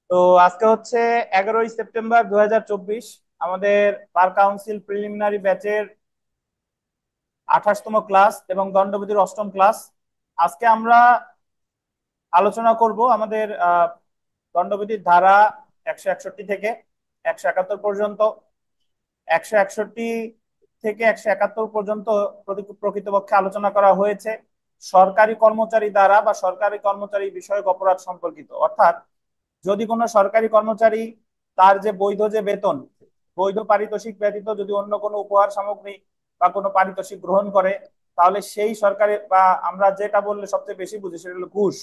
তো আজকে হচ্ছে 11ই সেপ্টেম্বর 2024। আমাদের পার কাউন্সিল প্রিলিমিনারি ব্যাচের 28তম ক্লাস এবং দণ্ডবিধির 8ম ক্লাস। আজকে আমরা আলোচনা করব আমাদের দণ্ডবিধির ধারা 161 থেকে 171 পর্যন্ত। 161 থেকে 171 পর্যন্ত প্রকৃতপক্ষে আলোচনা করা হয়েছে সরকারি কর্মচারী দ্বারা বা সরকারি কর্মচারী বিষয়ক অপরাধ সম্পর্কিত। অর্থাৎ যদি কোনো সরকারি কর্মচারী তার যে বৈধ যে বেতন, বৈধ পারিতোষিক ব্যতীত যদি অন্য কোনো উপহার সামগ্রী বা কোনো পারিতোষিক গ্রহণ করে, তাহলে সেই সরকারি বা আমরা যেটা বললে সবচেয়ে বেশি বুঝি সেটা হলো ঘুষ,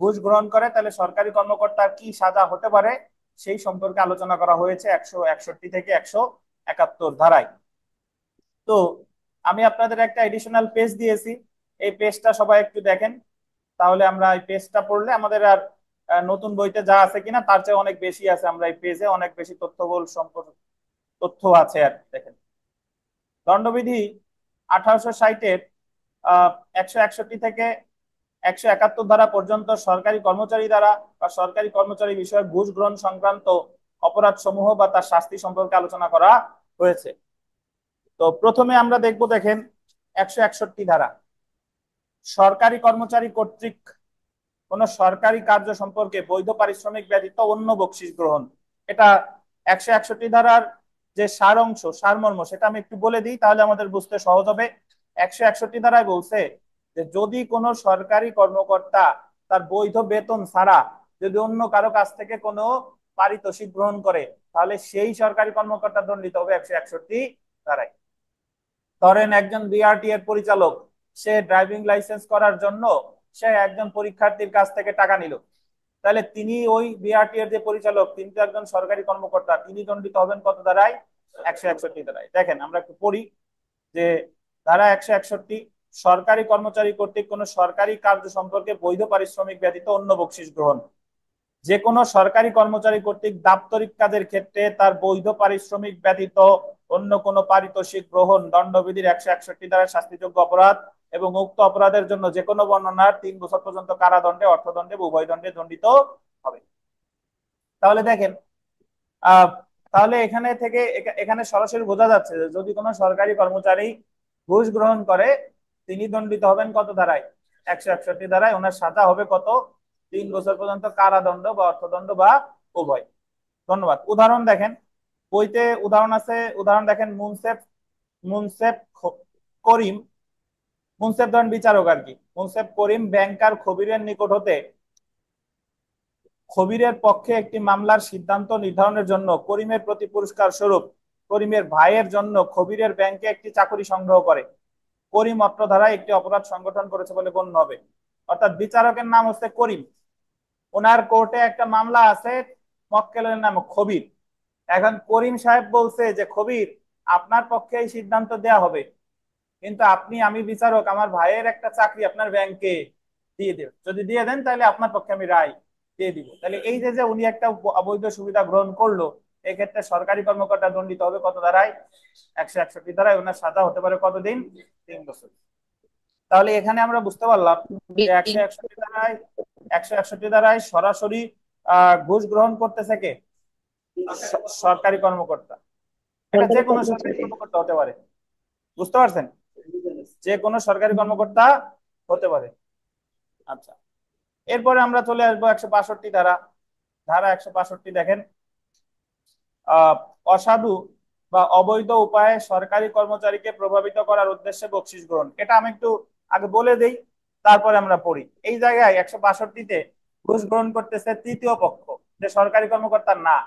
ঘুষ গ্রহণ করে তাহলে সরকারি কর্মকর্তার কি সাজা হতে পারে সেই সম্পর্কে আলোচনা করা হয়েছে 161 থেকে 171 ধারায়। তো আমি আপনাদের একটা এডিশনাল পেজ দিয়েছি, এই পেজটা সবাই একটু দেখেন, তাহলে আমরা এই পেজটা পড়লে আমাদের আর নতুন বইতে যা আছে কিনা তার চেয়ে অনেক বেশি আছে, আমরা এই পেজে অনেক বেশি তথ্যবল সম্পর্ক তথ্য আছে আর কি। দেখেন, দণ্ডবিধি 1860-এর 161 থেকে 171 ধারা পর্যন্ত সরকারি কর্মচারী দ্বারা বা সরকারি কর্মচারী বিষয়ে ঘুষ গ্রহণ সংক্রান্ত অপরাধ সমূহ বা তার শাস্তি সম্পর্কে আলোচনা করা হয়েছে। তো প্রথমে আমরা দেখব, দেখেন 161 ধারা, সরকারি কর্মচারী কর্তৃক কোন সরকারি কার্য সম্পর্কে বৈধ পারিশ্রমিক ব্যতীত অন্য বকশিস গ্রহণ। এটা 161 ধারার যে সার অংশ, সারমর্ম, সেটা আমি একটু বলে দিই তাহলে আমাদের বুঝতে সহজ হবে। 161 ধারায় বলছে যে যদি কোনো সরকারি কর্মকর্তা তার বৈধ বেতন ছাড়া যদি অন্য কারো কাছ থেকে কোনো পারিতোষিক গ্রহণ করে, তাহলে সেই সরকারি কর্মকর্তা দণ্ডিত হবে 161 ধারায়। ধরেন একজন বিআরটি এর পরিচালক, সে ড্রাইভিং লাইসেন্স করার জন্য সে একজন পরীক্ষার্থীর কাছ থেকে টাকা নিল, তাহলে তিনি ওই বিআরটি এর যে পরিচালক, তিনি তো একজন সরকারি কর্মকর্তা, তিনি দণ্ডিত হবেন কত ধারায়? 161 ধারায়। দেখেন আমরা একটু পড়ি যে ধারা 161, সরকারি কর্মচারী কর্তৃক কোন সরকারি কার্য সম্পর্কে বৈধ পারিশ্রমিক ব্যতীত অন্য বকশিস গ্রহণ। যে কোনো সরকারি কর্মচারী কর্তৃক দাপ্তরিক কাজের ক্ষেত্রে তার বৈধ পারিশ্রমিক ব্যতীত অন্য কোনো পারিতোষিক গ্রহণ দণ্ডবিধির 161 দ্বারা শাস্তিযোগ্য অপরাধ এবং উক্ত অপরাধের জন্য যে কোনো বর্ণনার 3 বছর পর্যন্ত কারাদণ্ডে, অর্থদণ্ডে বা উভয় দণ্ডে দণ্ডিত হবে। তাহলে দেখেন, আহ তাহলে এখানে থেকে এখানে সরাসরি বোঝা যাচ্ছে যে যদি কোনো সরকারি কর্মচারী ঘুষ গ্রহণ করে, তিনি দণ্ডিত হবেন কত ধারায়? 161 ধারায়। ওনার সাজা হবে কত? 3 বছর পর্যন্ত কারাদণ্ড বা অর্থদণ্ড বা উভয়। ধন্যবাদ। উদাহরণ দেখেন, বইতে উদাহরণ আছে। উদাহরণ দেখেন, মুনসেফ মুনসেফ করিম, মুনসেফ ধরেন বিচারক আর কি, মুনসেফ করিম ব্যাংকার খবিরের নিকট হতে খবিরের পক্ষে একটি মামলার সিদ্ধান্ত নির্ধারণের জন্য করিমের প্রতি পুরস্কার স্বরূপ করিমের ভাইয়ের জন্য খবিরের ব্যাংকে একটি চাকরি সংগ্রহ করে। করিম অত্র ধারায় একটি অপরাধ সংগঠন করেছে বলে গণ্য হবে। অর্থাৎ বিচারকের নাম হচ্ছে করিম, ওনার কোর্টে একটা মামলা আছে, মক্কেলের নাম খবির। এখন করিম সাহেব বলছে যে খবির, আপনার পক্ষে এই সিদ্ধান্ত দেয়া হবে, কিন্তু আপনি, আমি বিচারক, আমার ভাইয়ের একটা চাকরি আপনার ব্যাংকে দিয়ে দেব, যদি দিয়ে দেন তাহলে আপনার পক্ষে আমি রায় দিয়ে দিব। তাহলে এই যে যে উনি একটা অবৈধ সুবিধা গ্রহণ করলো, এক্ষেত্রে সরকারি কর্মকর্তা দণ্ডিত হবে কত ধারায়? 161 ধারায়। ওনার সাজা হতে পারে কতদিন? 3 বছর। তাহলে এখানে আমরা বুঝতে পারলাম যে একশো একষট্টি ধারায় সরাসরি ঘুষ গ্রহণ করতেছে কে? সরকারি কর্মকর্তা। এটা যে সরকারি কোনো সরকারি কর্মচারী। কর্মকর্তা হতে পারে, বুঝতে পারছেন? যে কোনো সরকারি কর্মকর্তা হতে পারে। আচ্ছা, এরপরে আমরা চলে আসবো 162 ধারা। ধারা 162 দেখেন, আহ অসাধু বা অবৈধ উপায়ে সরকারি কর্মচারীকে প্রভাবিত করার উদ্দেশ্যে বকশিস গ্রহণ। এটা আমি একটু আগে বলে দেই, তারপরে আমরা পড়ি। এই জায়গায় 162-তে ঘুষ গ্রহণ করতেছে তৃতীয় পক্ষ, যে সরকারি কর্মকর্তা না।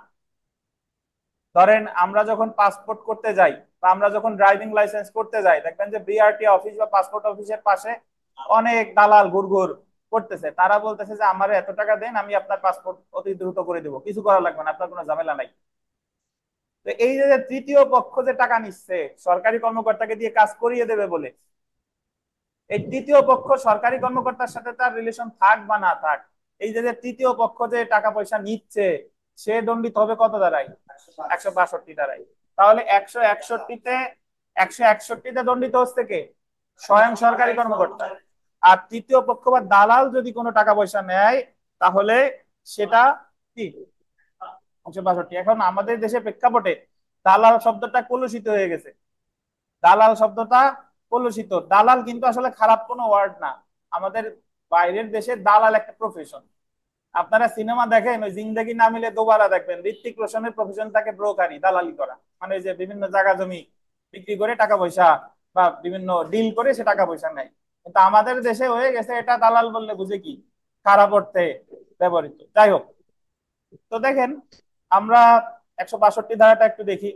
ধরেন আমরা যখন পাসপোর্ট করতে যাই বা আমরা যখন ড্রাইভিং লাইসেন্স করতে যাই, দেখবেন যে বিআরটি অফিস বা পাসপোর্ট অফিসের পাশে অনেক দালাল ঘুরঘুর করতেছে, তারা বলতেছে যে আমার এত টাকা দেন, আমি আপনার পাসপোর্ট অতি দ্রুত করে দেবো, কিছু করা লাগবে না, আপনার কোনো ঝামেলা নাই। তো এই যে তৃতীয় পক্ষ যে টাকা নিচ্ছে সরকারি কর্মকর্তাকে দিয়ে কাজ করিয়ে দেবে বলে, এই তৃতীয় পক্ষ সরকারি কর্মকর্তার সাথে তার রিলেশন থাক বা না থাক, এই যে তৃতীয় পক্ষ যে টাকা পয়সা নিচ্ছে, সে দণ্ডিত হবে কত দ্বারাই? 162 দ্বারাই। তাহলে 161তে দণ্ডিত হচ্ছে কে? স্বয়ং সরকারি কর্মকর্তা। আর তৃতীয় পক্ষ বা দালাল যদি কোনো টাকা পয়সা নেয়, তাহলে সেটা কি? 162। এখন আমাদের দেশে প্রেক্ষাপটে দালাল শব্দটা কলুষিত হয়ে গেছে। দালাল শব্দটা কলুষিত। দালাল কিন্তু আসলে খারাপ কোনো ওয়ার্ড না। আমাদের বাইরের দেশে দালাল একটা প্রফেশন। আপনারা সিনেমা দেখেন, ওই জিন্দেগি না মিলে দোবারা দেখবেন, ঋত্বিক রোশনের প্রফেশন থাকে ব্রোকারি, দালালি করা, মানে যে বিভিন্ন জায়গা জমি বিক্রি করে টাকা পয়সা বা বিভিন্ন ডিল করে সে টাকা পয়সা নেয়। কিন্তু আমাদের দেশে হয়ে গেছে এটা দালাল বললে বুঝে কি খারাপ অর্থে ব্যবহৃত। যাই হোক, তো দেখেন আমরা 162 ধারাটা একটু দেখি।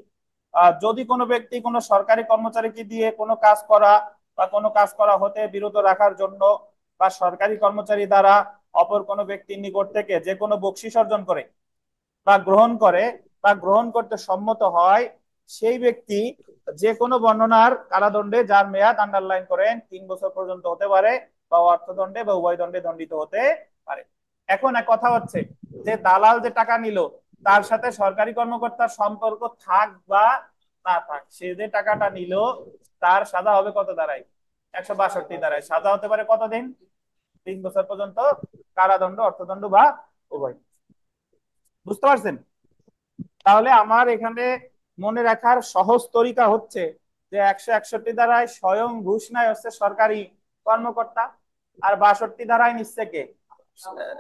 যদি কোনো ব্যক্তি কোনো সরকারি কর্মচারীকে দিয়ে কোনো কাজ করা বা কোনো কাজ করা হতে বিরত রাখার জন্য বা সরকারি কর্মচারী দ্বারা অপর কোনো ব্যক্তির নিকট থেকে যে কোনো বকশিশ অর্জন করে বা গ্রহণ করে বা গ্রহণ করতে সম্মত হয়, সেই ব্যক্তি যে কোনো বর্ণনার কারাদণ্ডে, যার মেয়াদ আন্ডারলাইন করেন 3 বছর পর্যন্ত হতে পারে, বা অর্থদণ্ডে বা উভয় দণ্ডে দণ্ডিত হতে পারে। এখন এক কথা হচ্ছে যে দালাল যে টাকা নিল, তার সাথে সরকারি কর্মকর্তার সম্পর্ক থাক বা না থাক, সে যে টাকাটা নিল তার সাজা হবে কত দ্বারাই? 162 দ্বারাই। সাজা হতে পারে কতদিন? 3 বছর পর্যন্ত কারাদণ্ড, অর্থদণ্ড বা উভয়। বুঝতে পারছেন? তাহলে আমার এখানে মনে রাখার সহজ তরিকা হচ্ছে যে 161 দ্বারায় স্বয়ং ঘুষ নেয় হচ্ছে সরকারি কর্মকর্তা, আর 62 দ্বারায় নিচ্ছে কে?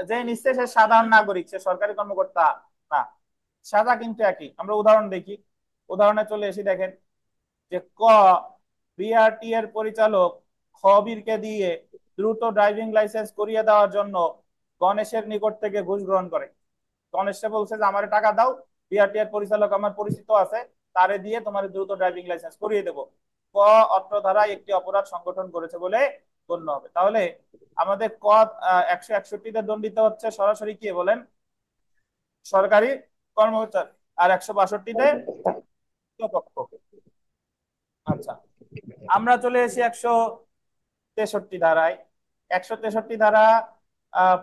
যে নিচ্ছে সে সাধারণ নাগরিক, সে সরকারি কর্মকর্তা না। সাজা কিন্তু একই। আমরা উদাহরণ দেখি, উদাহরণে চলে এসে দেখেন যে ক, বিআরটি এর পরিচালক খবিরকে দিয়ে দ্রুত ড্রাইভিং লাইসেন্স করিয়ে দেওয়ার জন্য গণেশের নিকট থেকে ঘুষ গ্রহণ করে। গণেশে বলছে যে আমার টাকা দাও, বিআরটি এর পরিচালক আমার পরিচিত আছে, তারে দিয়ে তোমার দ্রুত ড্রাইভিং লাইসেন্স করিয়ে দেবো। ক, অত্র ধারায় একটি অপরাধ সংগঠন করেছে বলে গণ্য হবে। তাহলে আমাদের ক 161-তে দণ্ডিত হচ্ছে সরাসরি কি বলেন? সরকারি কর্মচারী। আর 162-তে পক্ষ। আচ্ছা, আমরা চলে এসেছি 163 ধারায়। 163 ধারা আহ,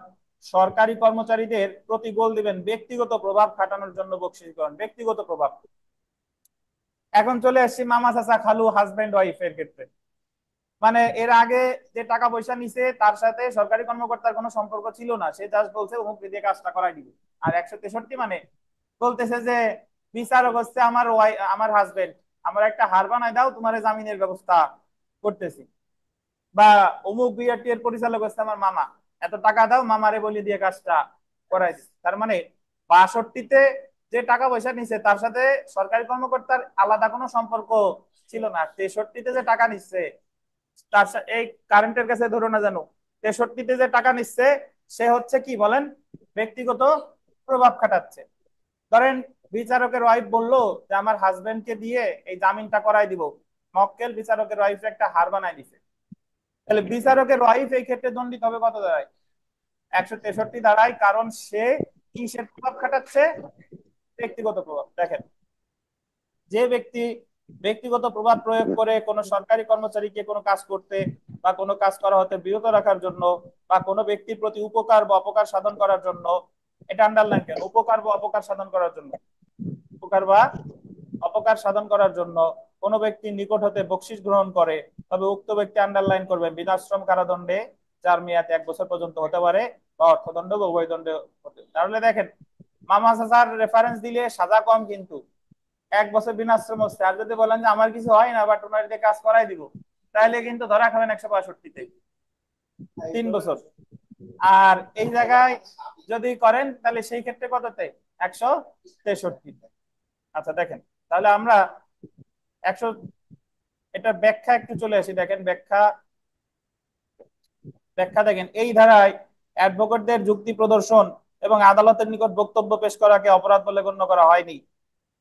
সরকারি কর্মচারীদের প্রতি গোল দিবেন ব্যক্তিগত প্রভাব খাটানোর জন্য বকশিশ গ্রহণ। ব্যক্তিগত প্রভাব। এখন চলে আসছি মামা চাচা খালু হাজবেন্ড ওয়াইফ এর ক্ষেত্রে। মানে এর আগে যে টাকা পয়সা নিছে তার সাথে সরকারি কর্মকর্তার কোনো সম্পর্ক ছিল না, সে জাস্ট বলছে অমুক দিয়ে কাজটা করাই দিবে। আর 163 মানে বলতেছে যে বিচারক হচ্ছে আমার আমার হাজবেন্ড, আমার একটা হার বানায় দাও, তোমার জামিনের ব্যবস্থা করতেছি। বা অমুক বিআরটি এর পরিচালক হচ্ছে আমার মামা, এত টাকা দাও, মামারে বলি দিয়ে কাজটা করাই দিচ্ছে। তার মানে 62-তে যে টাকা পয়সা নিচ্ছে তার সাথে সরকারি কর্মকর্তার আলাদা কোনো সম্পর্ক ছিল না। 63-তে যে টাকা নিচ্ছে তার এই কারেন্টের কাছে ধরো না জানো, 63-তে যে টাকা নিচ্ছে সে হচ্ছে কি বলেন? ব্যক্তিগত প্রভাব খাটাচ্ছে। ধরেন বিচারকের ওয়াইফ বললো যে আমার হাজবেন্ডকে দিয়ে এই জামিনটা করাই দিব, মক্কেল বিচারকের ওয়াইফ একটা হার বানাই দিছে, তাহলে বিচারকের ওয়াইফ এই ক্ষেত্রে দণ্ডিত হবে কত দ্বারায়? 163 দ্বারায়। কারণ সে কিসের প্রভাব খাটাচ্ছে? ব্যক্তিগত প্রভাব। দেখেন, যে ব্যক্তি ব্যক্তিগত প্রভাব প্রয়োগ করে কোনো সরকারি কর্মচারীকে কোনো কাজ করতে বা কোনো কাজ করা হতে বিরত রাখার জন্য বা কোনো ব্যক্তির প্রতি উপকার বা অপকার সাধন করার জন্য, এটা আন্ডারলাইন কেন? উপকার বা অপকার সাধন করার জন্য, উপকার বা অপকার সাধন করার জন্য কোনো ব্যক্তির নিকট হতে বকশিস গ্রহণ করে, তবে উক্ত ব্যক্তি আন্ডারলাইন করবেন বিনাশ্রম কারাদণ্ডে, যার মেয়াদ 1 বছর পর্যন্ত হতে পারে, বা অর্থদণ্ড বা উভয় দণ্ডে হতে। তাহলে দেখেন মামা চাচার রেফারেন্স দিলে সাজা কম, কিন্তু 1 বছর বিনাশ্রম হচ্ছে। আর যদি বলেন যে আমার কিছু হয় না বা তোমার দিয়ে কাজ করাই দিব, তাহলে কিন্তু ধরা খাবেন 162-তে 3 বছর। আর এই জায়গায় যদি করেন তাহলে সেই ক্ষেত্রে কততে? 163-তে। আচ্ছা দেখেন, তাহলে আমরা 100 এটা ব্যাখ্যা একটু চলে আসি। দেখেন ব্যাখ্যা, ব্যাখ্যা দেখেন এই ধারায় অ্যাডভোকেটদের যুক্তি প্রদর্শন এবং আদালতের নিকট বক্তব্য পেশ করাকে অপরাধ বলে গণ্য করা হয়নি।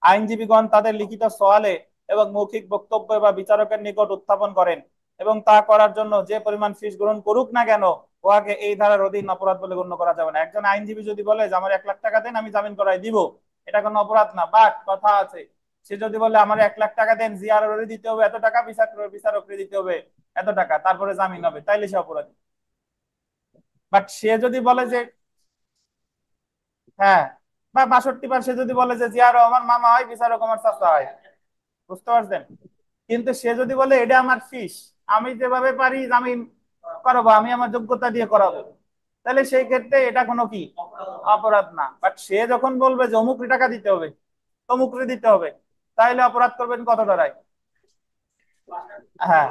আইনজীবীগণ তাদের লিখিত সওয়ালে এবং মৌখিক বক্তব্য বা বিচারকের নিকট উত্থাপন করেন, এবং তা করার জন্য যে পরিমাণ ফিস গ্রহণ করুক না কেন, উহাকে এই ধারার অধীন অপরাধ বলে গণ্য করা যাবে না। একজন আইনজীবী যদি বলে যে আমার 1 লাখ টাকা দেন আমি জামিন করাই দিব, এটা কোনো অপরাধ না। বাট কথা আছে, সে যদি বলে আমার 1 লাখ টাকা দেন, জিআরও দিতে হবে এত টাকা, বিচারকরে দিতে হবে এত টাকা, তারপরে জামিন হবে, তাইলে সে অপরাধী। বাট সে যদি বলে যে হ্যাঁ, বা 62 বার সে যদি বলে যে জিয়া রহমান মামা হয়, বিচারক আমার চাচা হয়, বুঝতে পারছেন? কিন্তু সে যদি বলে এটা আমার ফিস, আমি যেভাবে পারি জামিন করাবো, আমি আমার যোগ্যতা দিয়ে করাবো, তাহলে সেই ক্ষেত্রে এটা কোনো কি অপরাধ না। বাট সে যখন বলবে যে অমুক টাকা দিতে হবে, তমুক দিতে হবে, তাহলে অপরাধ করবেন কত দাঁড়ায়? হ্যাঁ,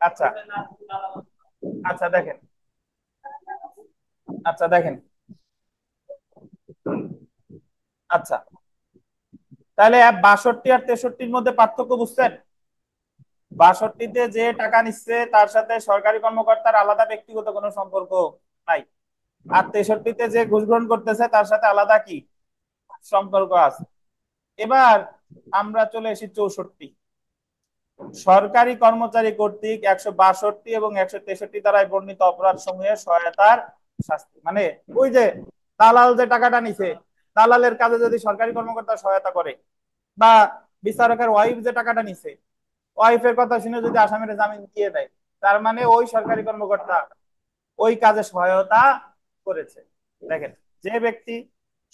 আচ্ছা আচ্ছা দেখেন, আচ্ছা দেখেন, আচ্ছা তাহলে 62 আর 63-র মধ্যে পার্থক্য বুঝছেন? 62-তে যে টাকা নিচ্ছে তার সাথে সরকারি কর্মকর্তার আলাদা ব্যক্তিগত কোনো সম্পর্ক নাই, আর 63-তে যে ঘুষ গ্রহণ করতেছে তার সাথে আলাদা কি সম্পর্ক আছে। এবার আমরা চলে এসেছি 64। সরকারি কর্মচারী কর্তৃক 162 এবং 163 দ্বারায় বর্ণিত অপরাধ সমূহের সহায়তার শাস্তি, মানে ওই যে দালাল যে টাকাটা নিছে, দালালের কাজে যদি সরকারি কর্মকর্তা সহায়তা করে, বা বিচারকের ওয়াইফ যে টাকাটা নিছে, ওয়াইফের কথা শুনে যদি আসামির জামিন দিয়ে দেয়, তার মানে ওই সরকারি কর্মকর্তা ওই কাজে সহায়তা করেছে। দেখেন, যে ব্যক্তি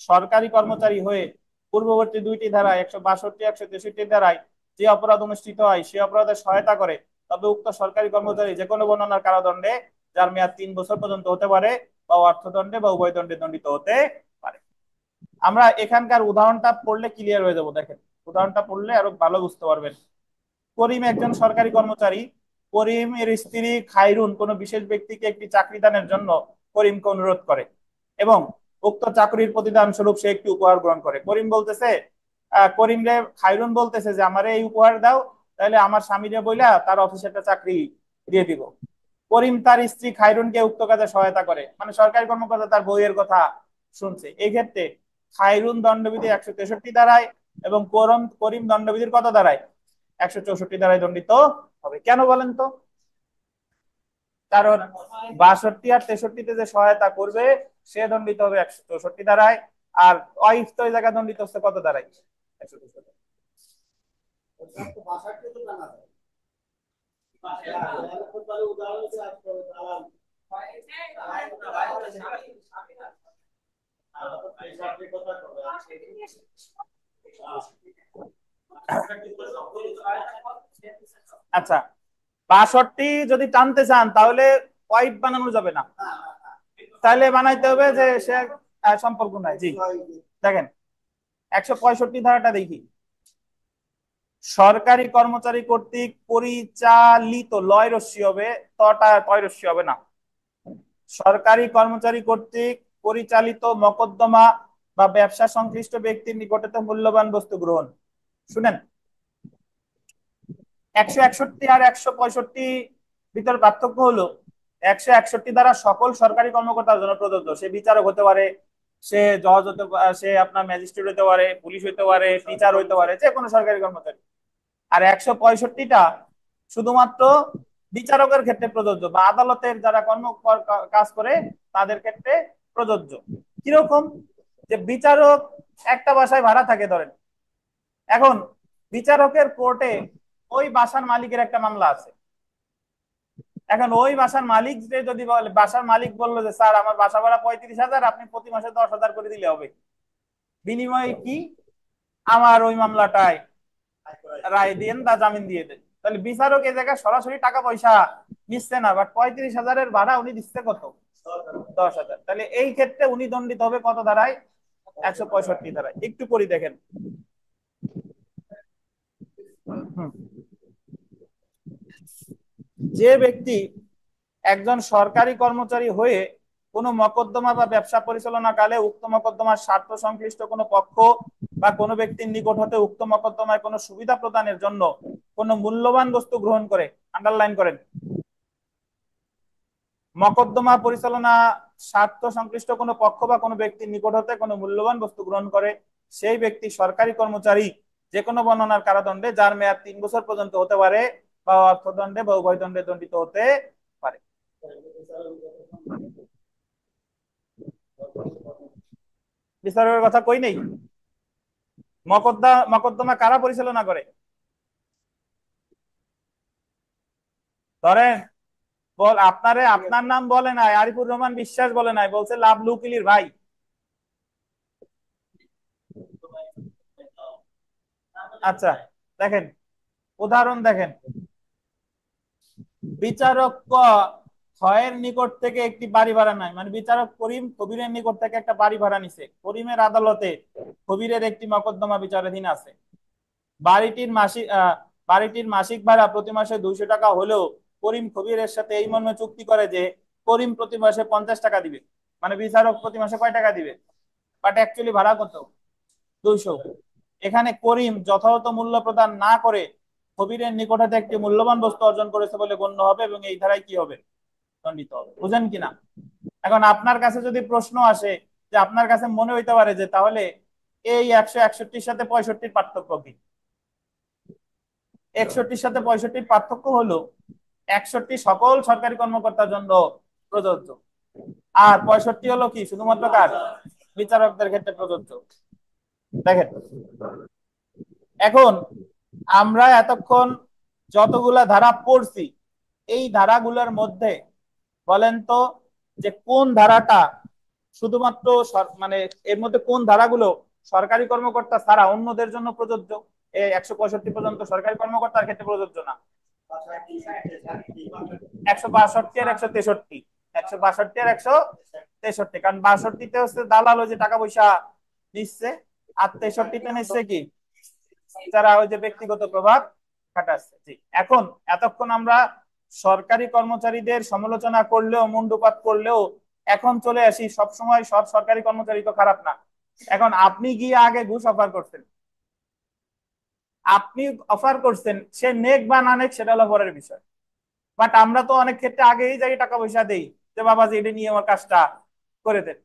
সরকারি কর্মচারী হয়ে পূর্ববর্তী দুইটি ধারায় 162 163 ধারায় যে অপরাধ অনুষ্ঠিত হয় সে অপরাধে সহায়তা করে, তবে উক্ত সরকারি কর্মচারী যে কোনো বর্ণনার কারাদণ্ডে, যার মেয়াদ 3 বছর পর্যন্ত হতে পারে, বা অর্থদণ্ডে বা উভয় দণ্ডে দণ্ডিত হতে পারে। আমরা এখানকার উদাহরণটা পড়লে ক্লিয়ার হয়ে যাব। দেখেন, উদাহরণটা পড়লে আরো ভালো বুঝতে পারবেন। করিম একজন সরকারি কর্মচারী। করিম এর স্ত্রী খাইরুন কোনো বিশেষ ব্যক্তিকে একটি চাকরি দানের জন্য করিমকে অনুরোধ করে, এবং উক্ত চাকরির প্রতিদান স্বরূপ সে একটি উপহার গ্রহণ করে। করিম বলতেছে, করিম রে খাইরুন বলতেছে যে আমারে এই উপহার দাও, তাহলে আমার স্বামীরে বইলা তার অফিসে একটা চাকরি দিয়ে দিব। করিম তার স্ত্রী খাইরুনকে উক্ত কাজে সহায়তা করে, মানে সরকারি কর্মকর্তা তার বইয়ের কথা শুনছে। এই ক্ষেত্রে খাইরুন দণ্ডবিধি 163 দ্বারায় এবং করিম করিম দণ্ডবিধির কত দ্বারায়? 164 দ্বারাই দণ্ডিত হবে। কেন বলেন তো? কারণ 62 আর 63-তে যে সহায়তা করবে সে দণ্ডিত হবে 164 দ্বারায়, আর ওয়াইফ তো ওই জায়গায় দণ্ডিত হচ্ছে কত দ্বারাই? 164। আচ্ছা, 62 যদি টানতে চান তাহলে ওয়াইফ বানানো যাবে না, তাহলে বানাইতে হবে যে সে সম্পর্ক নাই। জি দেখেন, 165 ধারাটা দেখি। সরকারি কর্মচারী কর্তৃক পরিচালিত, লয় রস্যি হবে, তটা তয় রস্যি হবে না। সরকারি কর্মচারী কর্তৃক পরিচালিত মকদ্দমা বা ব্যবসা সংশ্লিষ্ট ব্যক্তির নিকটতে মূল্যবান বস্তু গ্রহণ। শুনেন, 161 আর 165 ভিতর পার্থক্য হলো 161 দ্বারা সকল সরকারি কর্মকর্তার জন্য প্রযোজ্য। সে বিচারক হতে পারে, সে জজ হতে পারে, সে আপনার ম্যাজিস্ট্রেট হতে পারে, পুলিশ হতে পারে, টিচার হতে পারে, যে কোনো সরকারি কর্মচারী। আর 165টা শুধুমাত্র বিচারকের ক্ষেত্রে প্রযোজ্য, বা আদালতের যারা কাজ করে তাদের ক্ষেত্রে প্রযোজ্য। কিরকম? যে বিচারক একটা বাসায় ভাড়া থাকে ধরেন, এখন বিচারকের কোর্টে ওই বাসার মালিকের একটা মামলা আছে। এখন ওই বাসার মালিক যে যদি বলে, বাসার মালিক বললো যে স্যার আমার বাসা ভাড়া 35,000, আপনি প্রতি মাসে 10,000 করে দিলে হবে, বিনিময়ে কি আমার ওই মামলাটায় রায় দিন বা জামিন দিয়ে দেন। তাহলে বিচারক এই জায়গায় সরাসরি টাকা পয়সা নিচ্ছে না, বাট 35,000-এর ভাড়া উনি দিচ্ছে কত? 10,000। তাহলে এই ক্ষেত্রে উনি দণ্ডিত হবে কত ধারায়? 165 ধারায়। একটু পরি দেখেন। যে ব্যক্তি একজন সরকারি কর্মচারী হয়ে কোনো মকদ্দমা বা ব্যবসা পরিচালনা কালে উক্ত মকদ্দমার স্বার্থ সংশ্লিষ্ট কোনো পক্ষ বা কোনো ব্যক্তির নিকট হতে উক্ত মকদ্দমায় কোনো সুবিধা প্রদানের জন্য কোনো মূল্যবান বস্তু গ্রহণ করে, আন্ডারলাইন করেন, মকদ্দমা পরিচালনা স্বার্থ সংশ্লিষ্ট কোনো পক্ষ বা কোনো ব্যক্তির নিকট হতে কোনো মূল্যবান বস্তু গ্রহণ করে, সেই ব্যক্তি সরকারি কর্মচারী যে কোনো বর্ণনার কারাদণ্ডে, যার মেয়াদ 3 বছর পর্যন্ত হতে পারে, বা অর্থদণ্ডে বা উভয় দণ্ডে দণ্ডিত হতে পারে। বিচারের কথা কই নেই? মকদ্দমা কারা পরিচালনা করে? ধরেন, বল আপনারে, আপনার নাম বলে নাই, আরিফুর রহমান বিশ্বাস বলে নাই, বলছে লাভলু কিলির ভাই। আচ্ছা দেখেন, উদাহরণ দেখেন। বিচারক ক ক্ষয়ের নিকট থেকে একটি বাড়ি ভাড়া নেয়, মানে বিচারক করিম কবিরের নিকট থেকে একটা বাড়ি ভাড়া নিছে, করিমের আদালতে কবিরের একটি মকদ্দমা বিচারাধীন আছে। বাড়িটির মাসিক বাড়িটির মাসিক ভাড়া প্রতি মাসে 200 টাকা হলেও করিম কবিরের সাথে এই মর্মে চুক্তি করে যে করিম প্রতি মাসে 50 টাকা দিবে। মানে বিচারক প্রতি মাসে কয় টাকা দিবে, বাট অ্যাকচুয়ালি ভাড়া কত, 200। এখানে করিম যথাযথ মূল্য প্রদান না করে কবিরের নিকট হতে একটি মূল্যবান বস্তু অর্জন করেছে বলে গণ্য হবে এবং এই ধারায় কি হবে, দণ্ডিত হবে। বুঝেন কিনা? এখন আপনার কাছে যদি প্রশ্ন আসে, যে আপনার কাছে মনে হইতে পারে যে তাহলে এই 161-র সাথে 65-র পার্থক্য কি? 61-র সাথে 65-র পার্থক্য হলো 61 সকল সরকারি কর্মকর্তার জন্য প্রযোজ্য, আর 65 হলো কি শুধুমাত্র কার, বিচারকদের ক্ষেত্রে প্রযোজ্য। দেখেন, এখন আমরা এতক্ষণ যতগুলা ধারা পড়ছি, এই ধারাগুলোর মধ্যে বলেন তো যে কোন ধারাটা শুধুমাত্র মানে এর মধ্যে কোন ধারাগুলো সরকারি কর্মকর্তা ছাড়া অন্যদের জন্য প্রযোজ্য? এই 165 পর্যন্ত সরকারি কর্মকর্তার ক্ষেত্রে প্রযোজ্য না। 162 আর 163, 162 আর 163, কারণ 62-তে হচ্ছে দালাল ওই যে টাকা পয়সা নিচ্ছে, আর 63-তে নিচ্ছে কি যারা ওই যে ব্যক্তিগত প্রভাব খাটাচ্ছে। জি, এখন এতক্ষণ আমরা সরকারি কর্মচারীদের সমালোচনা করলেও মুন্ডুপাত করলেও এখন চলে আসি, সবসময় সব সরকারি কর্মচারী তো খারাপ না। এখন আপনি গিয়ে আগে ঘুষ অফার করছেন, আপনি অফার করছেন, সে নেক বা না নেক সেটা হলো পরের বিষয়। বাট আমরা তো অনেক ক্ষেত্রে আগেই যাই টাকা পয়সা দেই যে বাবা যে এটা নিয়ে আমার কাজটা করে দেন।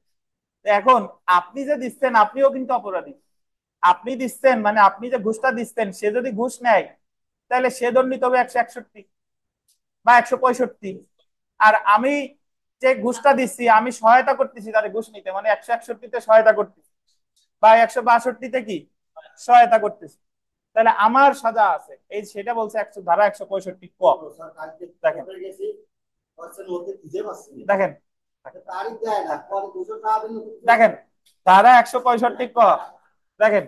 এখন আপনি যে দিচ্ছেন আপনিও কিন্তু অপরাধী। আপনি দিচ্ছেন মানে আপনি যে ঘুষটা দিচ্ছেন, সে যদি ঘুষ নেয় তাহলে সে দণ্ডিত হবে 161 বা 165। আর আমি যে ঘুষটা দিচ্ছি আমি সহায়তা করতেছি তাদের ঘুষ নিতে, মানে 161-তে সহায়তা করতেছি বা 162-তে কি সহায়তা করতেছি, তাহলে আমার সাজা আছে। এই সেটা বলছে 100 ধারা 165 ক। দেখেন দেখেন দেখেন ধারা 165 ক। দেখেন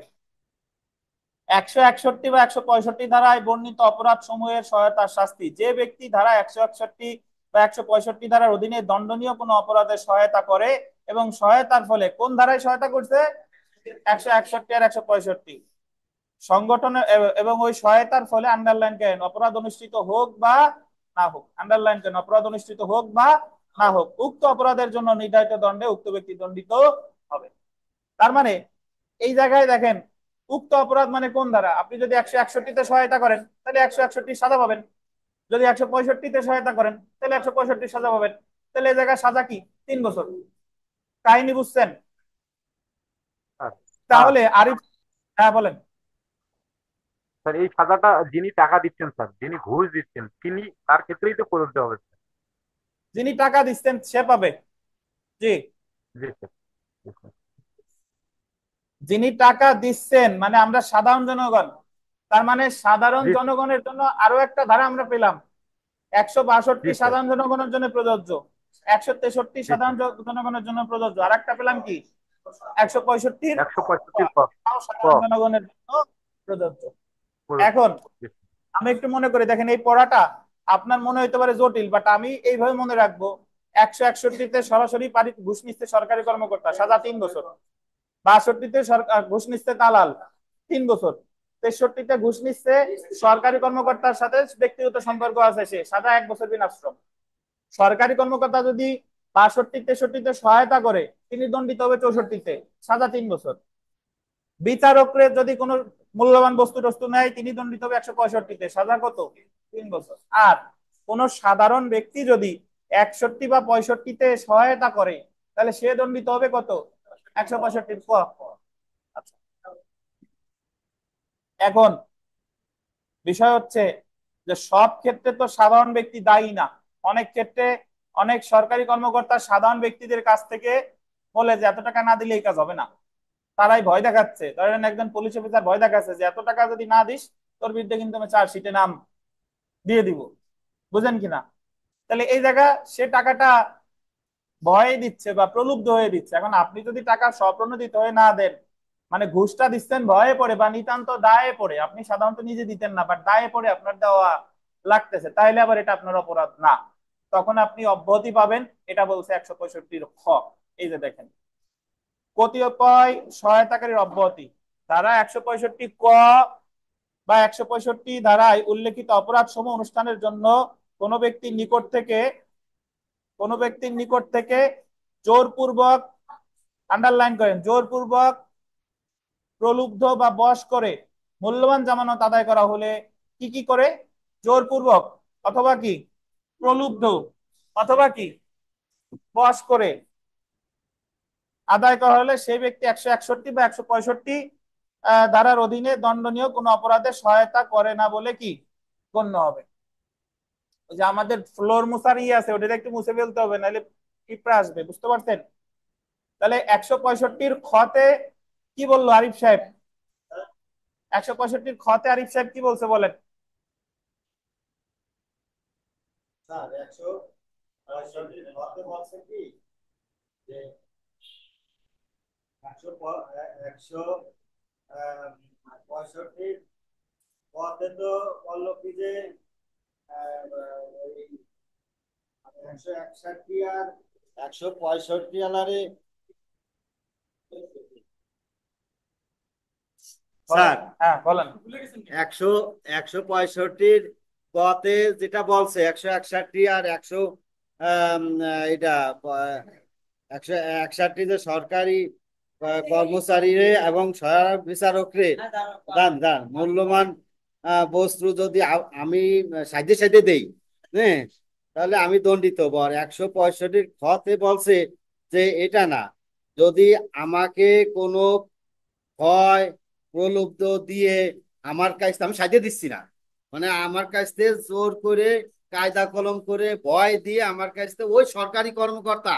161 বা 165 ধারায় বর্ণিত অপরাধ সমূহের সহায়তার শাস্তি, যে ব্যক্তি ধারা 161 বা 165 ধারার অধীনে দণ্ডনীয় কোনো অপরাধের সহায়তা করে এবং সহায়তার ফলে, কোন ধারায় সহায়তা করছে, 161 আর 165 সংগঠনের, এবং ওই সহায়তার ফলে আন্ডারলাইন করেন অপরাধ অনুষ্ঠিত হোক বা না হোক, আন্ডারলাইন করেন অপরাধ অনুষ্ঠিত হোক বা না হোক, উক্ত অপরাধের জন্য নির্ধারিত দণ্ডে উক্ত ব্যক্তি দণ্ডিত হবে। তার মানে এই জায়গায় দেখেন, উক্ত অপরাধ মানে কোন ধারা, আপনি যদি 161-তে সহায়তা করেন তাহলে 161 সাজা পাবেন, যদি 165-তে সহায়তা করেন তাহলে 165 সাজা পাবেন। তাহলে এই জায়গায় সাজা কি, 3 বছর। কাহিনী বুঝছেন? স্যার, স্যার, তাহলে আর, হ্যাঁ বলেন। স্যার, এই সাজাটা যিনি টাকা দিচ্ছেন, স্যার, যিনি ঘুষ দিচ্ছেন, তিনি তার ক্ষেত্রেই তো প্রযোজ্য হবে, স্যার। যিনি টাকা দিচ্ছেন সে পাবে। জি, জি স্যার, জি স্যার। যিনি টাকা দিচ্ছেন মানে আমরা সাধারণ জনগণ, তার মানে সাধারণ জি জনগণের জন্য আরো একটা ধারা আমরা পেলাম, 162 জি স্যার, সাধারণ জনগণের জন্য প্রযোজ্য, 163 জি সাধারণ স্যার। জনগণের জন্য প্রযোজ্য, আর একটা পেলাম কি 165 165 ক সাধারণ জনগণের জন্য প্রযোজ্য। প্রযোজ্য। এখন জি আমি একটু মনে করি, দেখেন এই পড়াটা আপনার মনে হইতে পারে জটিল, বাট আমি এইভাবে মনে রাখবো, 161-তে সরাসরি ঘুষ নিচ্ছে সরকারি কর্মকর্তা, সাজা 3 বছর। 62-তে ঘুষ নিচ্ছে দালাল, 3 বছর। 63-তে ঘুষ নিচ্ছে সরকারি কর্মকর্তার সাথে ব্যক্তিগত সম্পর্ক আছে, সে সাজা 1 বছর বিনাশ্রম। সরকারি কর্মকর্তা যদি 62-63-তে সহায়তা করে তিনি দণ্ডিত হবে 64-তে, সাজা 3 বছর। বিচারকরে যদি কোনো মূল্যবান বস্তু টস্তু নেয় তিনি দণ্ডিত হবে 165-তে, সাজা কত, 3 বছর। আর কোন সাধারণ ব্যক্তি যদি 61 বা 65-তে সহায়তা করে তাহলে সে দণ্ডিত হবে কত, 165। আচ্ছা, এখন বিষয় হচ্ছে যে সব ক্ষেত্রে তো সাধারণ ব্যক্তি দায়ী না। অনেক ক্ষেত্রে অনেক সরকারি কর্মকর্তা সাধারণ ব্যক্তিদের কাছ থেকে বলে যে এত টাকা না দিলে এই কাজ হবে না, তারাই ভয় দেখাচ্ছে। ধরেন একজন পুলিশ অফিসার ভয় দেখাচ্ছে যে এত টাকা যদি না দিস তোর বিরুদ্ধে কিন্তু আমি চার্জশিটে নাম দিয়ে দিব। বুঝেন কিনা? তাহলে এই জায়গা সে টাকাটা ভয় দিচ্ছে বা প্রলুব্ধ হয়ে দিচ্ছে। এখন আপনি যদি টাকা স্বপ্রণোদিত হয়ে না দেন, মানে ঘুষটা দিচ্ছেন ভয়ে পড়ে বা নিতান্ত দায়ে পড়ে, আপনি সাধারণত নিজে দিতেন না বাট দায়ে পড়ে আপনার দেওয়া লাগতেছে, তাইলে আবার এটা আপনার অপরাধ না। তখন আপনি অব্যাহতি পাবেন। এটা বলছে 165 খ। এই যে দেখেন, কতিপয় সহায়তাকারীর অব্যাহতি ধারা 165 ক বা 165 ধারায় উল্লেখিত অপরাধ সমূহ অনুষ্ঠানের জন্য কোনো ব্যক্তির নিকট থেকে কোনো ব্যক্তির নিকট থেকে জোরপূর্বক, আন্ডারলাইন করেন, জোরপূর্বক প্রলুব্ধ বা বশ করে মূল্যবান জামানত আদায় করা হলে, কি কি করে, জোরপূর্বক অথবা কি প্রলুব্ধ অথবা কি বশ করে আদায় করা হলে সেই ব্যক্তি 161 বা 165 ধারার অধীনে দণ্ডনীয় কোনো অপরাধে সহায়তা করে না বলে কি গণ্য হবে। ওই যে আমাদের ফ্লোর মুছার আছে, ওটা একটু মুছে ফেলতে হবে, নাহলে পিঁপড়া আসবে, বুঝতে পারছেন? তাহলে 165 খতে কি বললো আরিফ সাহেব? 165 খতে আরিফ সাহেব কি বলছে বলেন? স্যার 165 হতে বলছে কি যে 165 পদে তো বললো কি যে ওই 161 আর 165 আলারে স্যার হ্যাঁ বলেন। 165 পদে যেটা বলছে 161 আর 100 এটা 161 যে সরকারি কর্মচারী এবং সহায়ক বিচারক রে দান দান মূল্যবান বস্তু যদি আমি সাইডে সাইডে দেই, হ্যাঁ, তাহলে আমি দণ্ডিত বর 165 খতে বলছে যে এটা না, যদি আমাকে কোনো ভয় প্রলুব্ধ দিয়ে আমার কাছ থেকে, আমি সাইডে দিচ্ছি না, মানে আমার কাছ থেকে জোর করে কায়দা কলম করে ভয় দিয়ে আমার কাছ থেকে ওই সরকারি কর্মকর্তা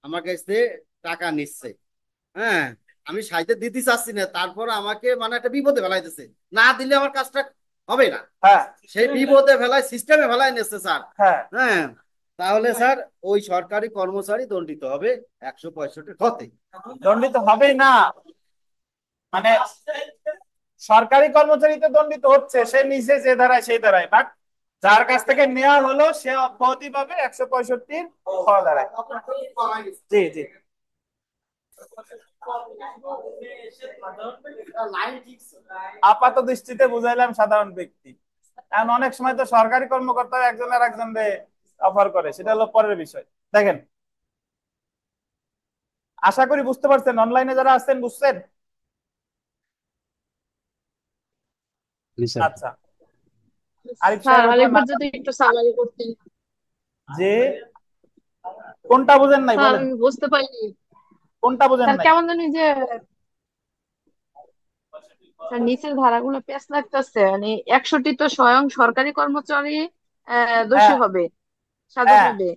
আমার কাছ থেকে টাকা নিচ্ছে, হ্যাঁ, আমি সাইতে দিতে চাচ্ছি না, তারপর আমাকে মানে একটা বিপদে ফেলাইতেছে, না দিলে আমার কাজটা হবে না, হ্যাঁ সেই বিপদে ফেলায় সিস্টেমে ফেলাই নিচ্ছে স্যার। হ্যাঁ, হ্যাঁ, তাহলে স্যার ওই সরকারি কর্মচারী দণ্ডিত হবে 165 হতে। দণ্ডিত হবে না মানে সরকারি কর্মচারী তো দণ্ডিত হচ্ছে, সে নিচে যে ধারায় সেই ধারায়, বাট যার কাছ থেকে নেওয়া হলো সে অব্যাহতি পাবে 165 খ ধারায়। জি জি। আপাত দৃষ্টিতে বুঝাইলাম সাধারণ ব্যক্তি, কারণ অনেক সময় তো সরকারি কর্মকর্তা একজন আর একজন অফার করে, সেটা হলো পরের বিষয়। দেখেন, আশা করি বুঝতে পারছেন, অনলাইনে যারা আছেন বুঝছেন। আচ্ছা, আরিফ স্যার সাহেব অথবা আরেকবার যদি একটু সামারি করতেন। যে কোনটা বুঝেন নাই স্যার বলেন, আমি বুঝতে পারিনি। কোনটা বুঝেন স্যার নাই? কেমন জানি যে স্যার নিচের ধারাগুলো পেশ লাগতেছে, মানে 61 তো স্বয়ং সরকারি কর্মচারী দোষী হ্যাঁ হবে, সাজা হ্যাঁ পাবে।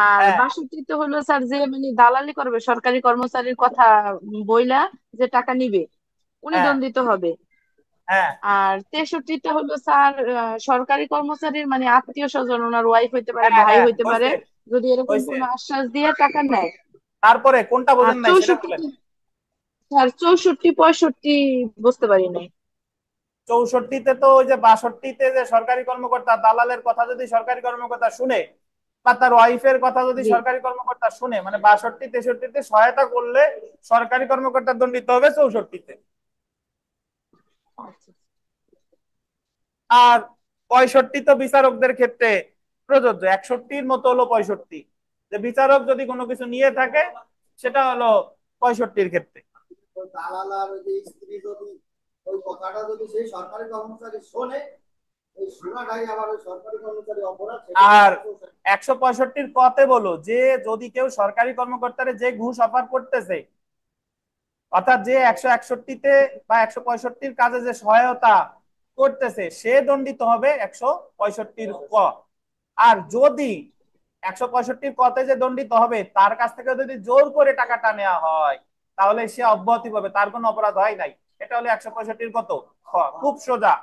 আর হ্যাঁ 62 তো হলো স্যার যে মানে দালালি করবে সরকারি কর্মচারীর কথা বইলা, যে টাকা নিবে, উনি হ্যাঁ দণ্ডিত হবে। হ্যাঁ আর 63 টা হলো স্যার সরকারি কর্মচারীর মানে আত্মীয় স্বজন, ওনার ওয়াইফ হইতে পারে, হ্যাঁ ভাই হ্যাঁ হইতে পারে, হয়েছে যদি এরকম হয়েছে। কোনো আশ্বাস দিয়ে টাকা নেয়। তারপরে কোনটা আর বোঝেন নাই সেটা 64, বলেন। স্যার 64 65 বুঝতে পারি নাই। 64-তে তো ওই যে 62-তে যে সরকারি কর্মকর্তা দালালের কথা যদি সরকারি কর্মকর্তা শুনে, বা তার ওয়াইফের কথা যদি জি। সরকারি কর্মকর্তা শুনে, মানে 62 63-তে সহায়তা করলে সরকারি কর্মকর্তা দণ্ডিত হবে 64-তে। আচ্ছা। আর 65 তো বিচারকদের ক্ষেত্রে প্রযোজ্য, 61-র মতো হলো 65, যে বিচারক যদি কোনো কিছু নিয়ে থাকে সেটা হলো 65-র ক্ষেত্রে। দালাল আর ওই যে স্ত্রী যদি ওই কথাটা যদি সেই সরকারি কর্মচারী শোনে, এই শোনাটাই আবার ওই সরকারি কর্মচারী অপরাধ, আর 165-র পথে বলো যে যদি কেউ সরকারি কর্মকর্তারে যে ঘুষ অফার করতেছে, অর্থাৎ যে 161-তে বা 165-র কাজে যে সহায়তা করতেছে, সে দণ্ডিত হবে 165-র ক। আর যদি 165-র কতে যে দণ্ডিত হবে তার কাছ থেকে যদি জোর করে টাকাটা নেওয়া হয়, তাহলে সে অব্যাহতি পাবে, তার কোনো অপরাধ হয় নাই। এটা হলো 165-র কত খ। খুব সোজা,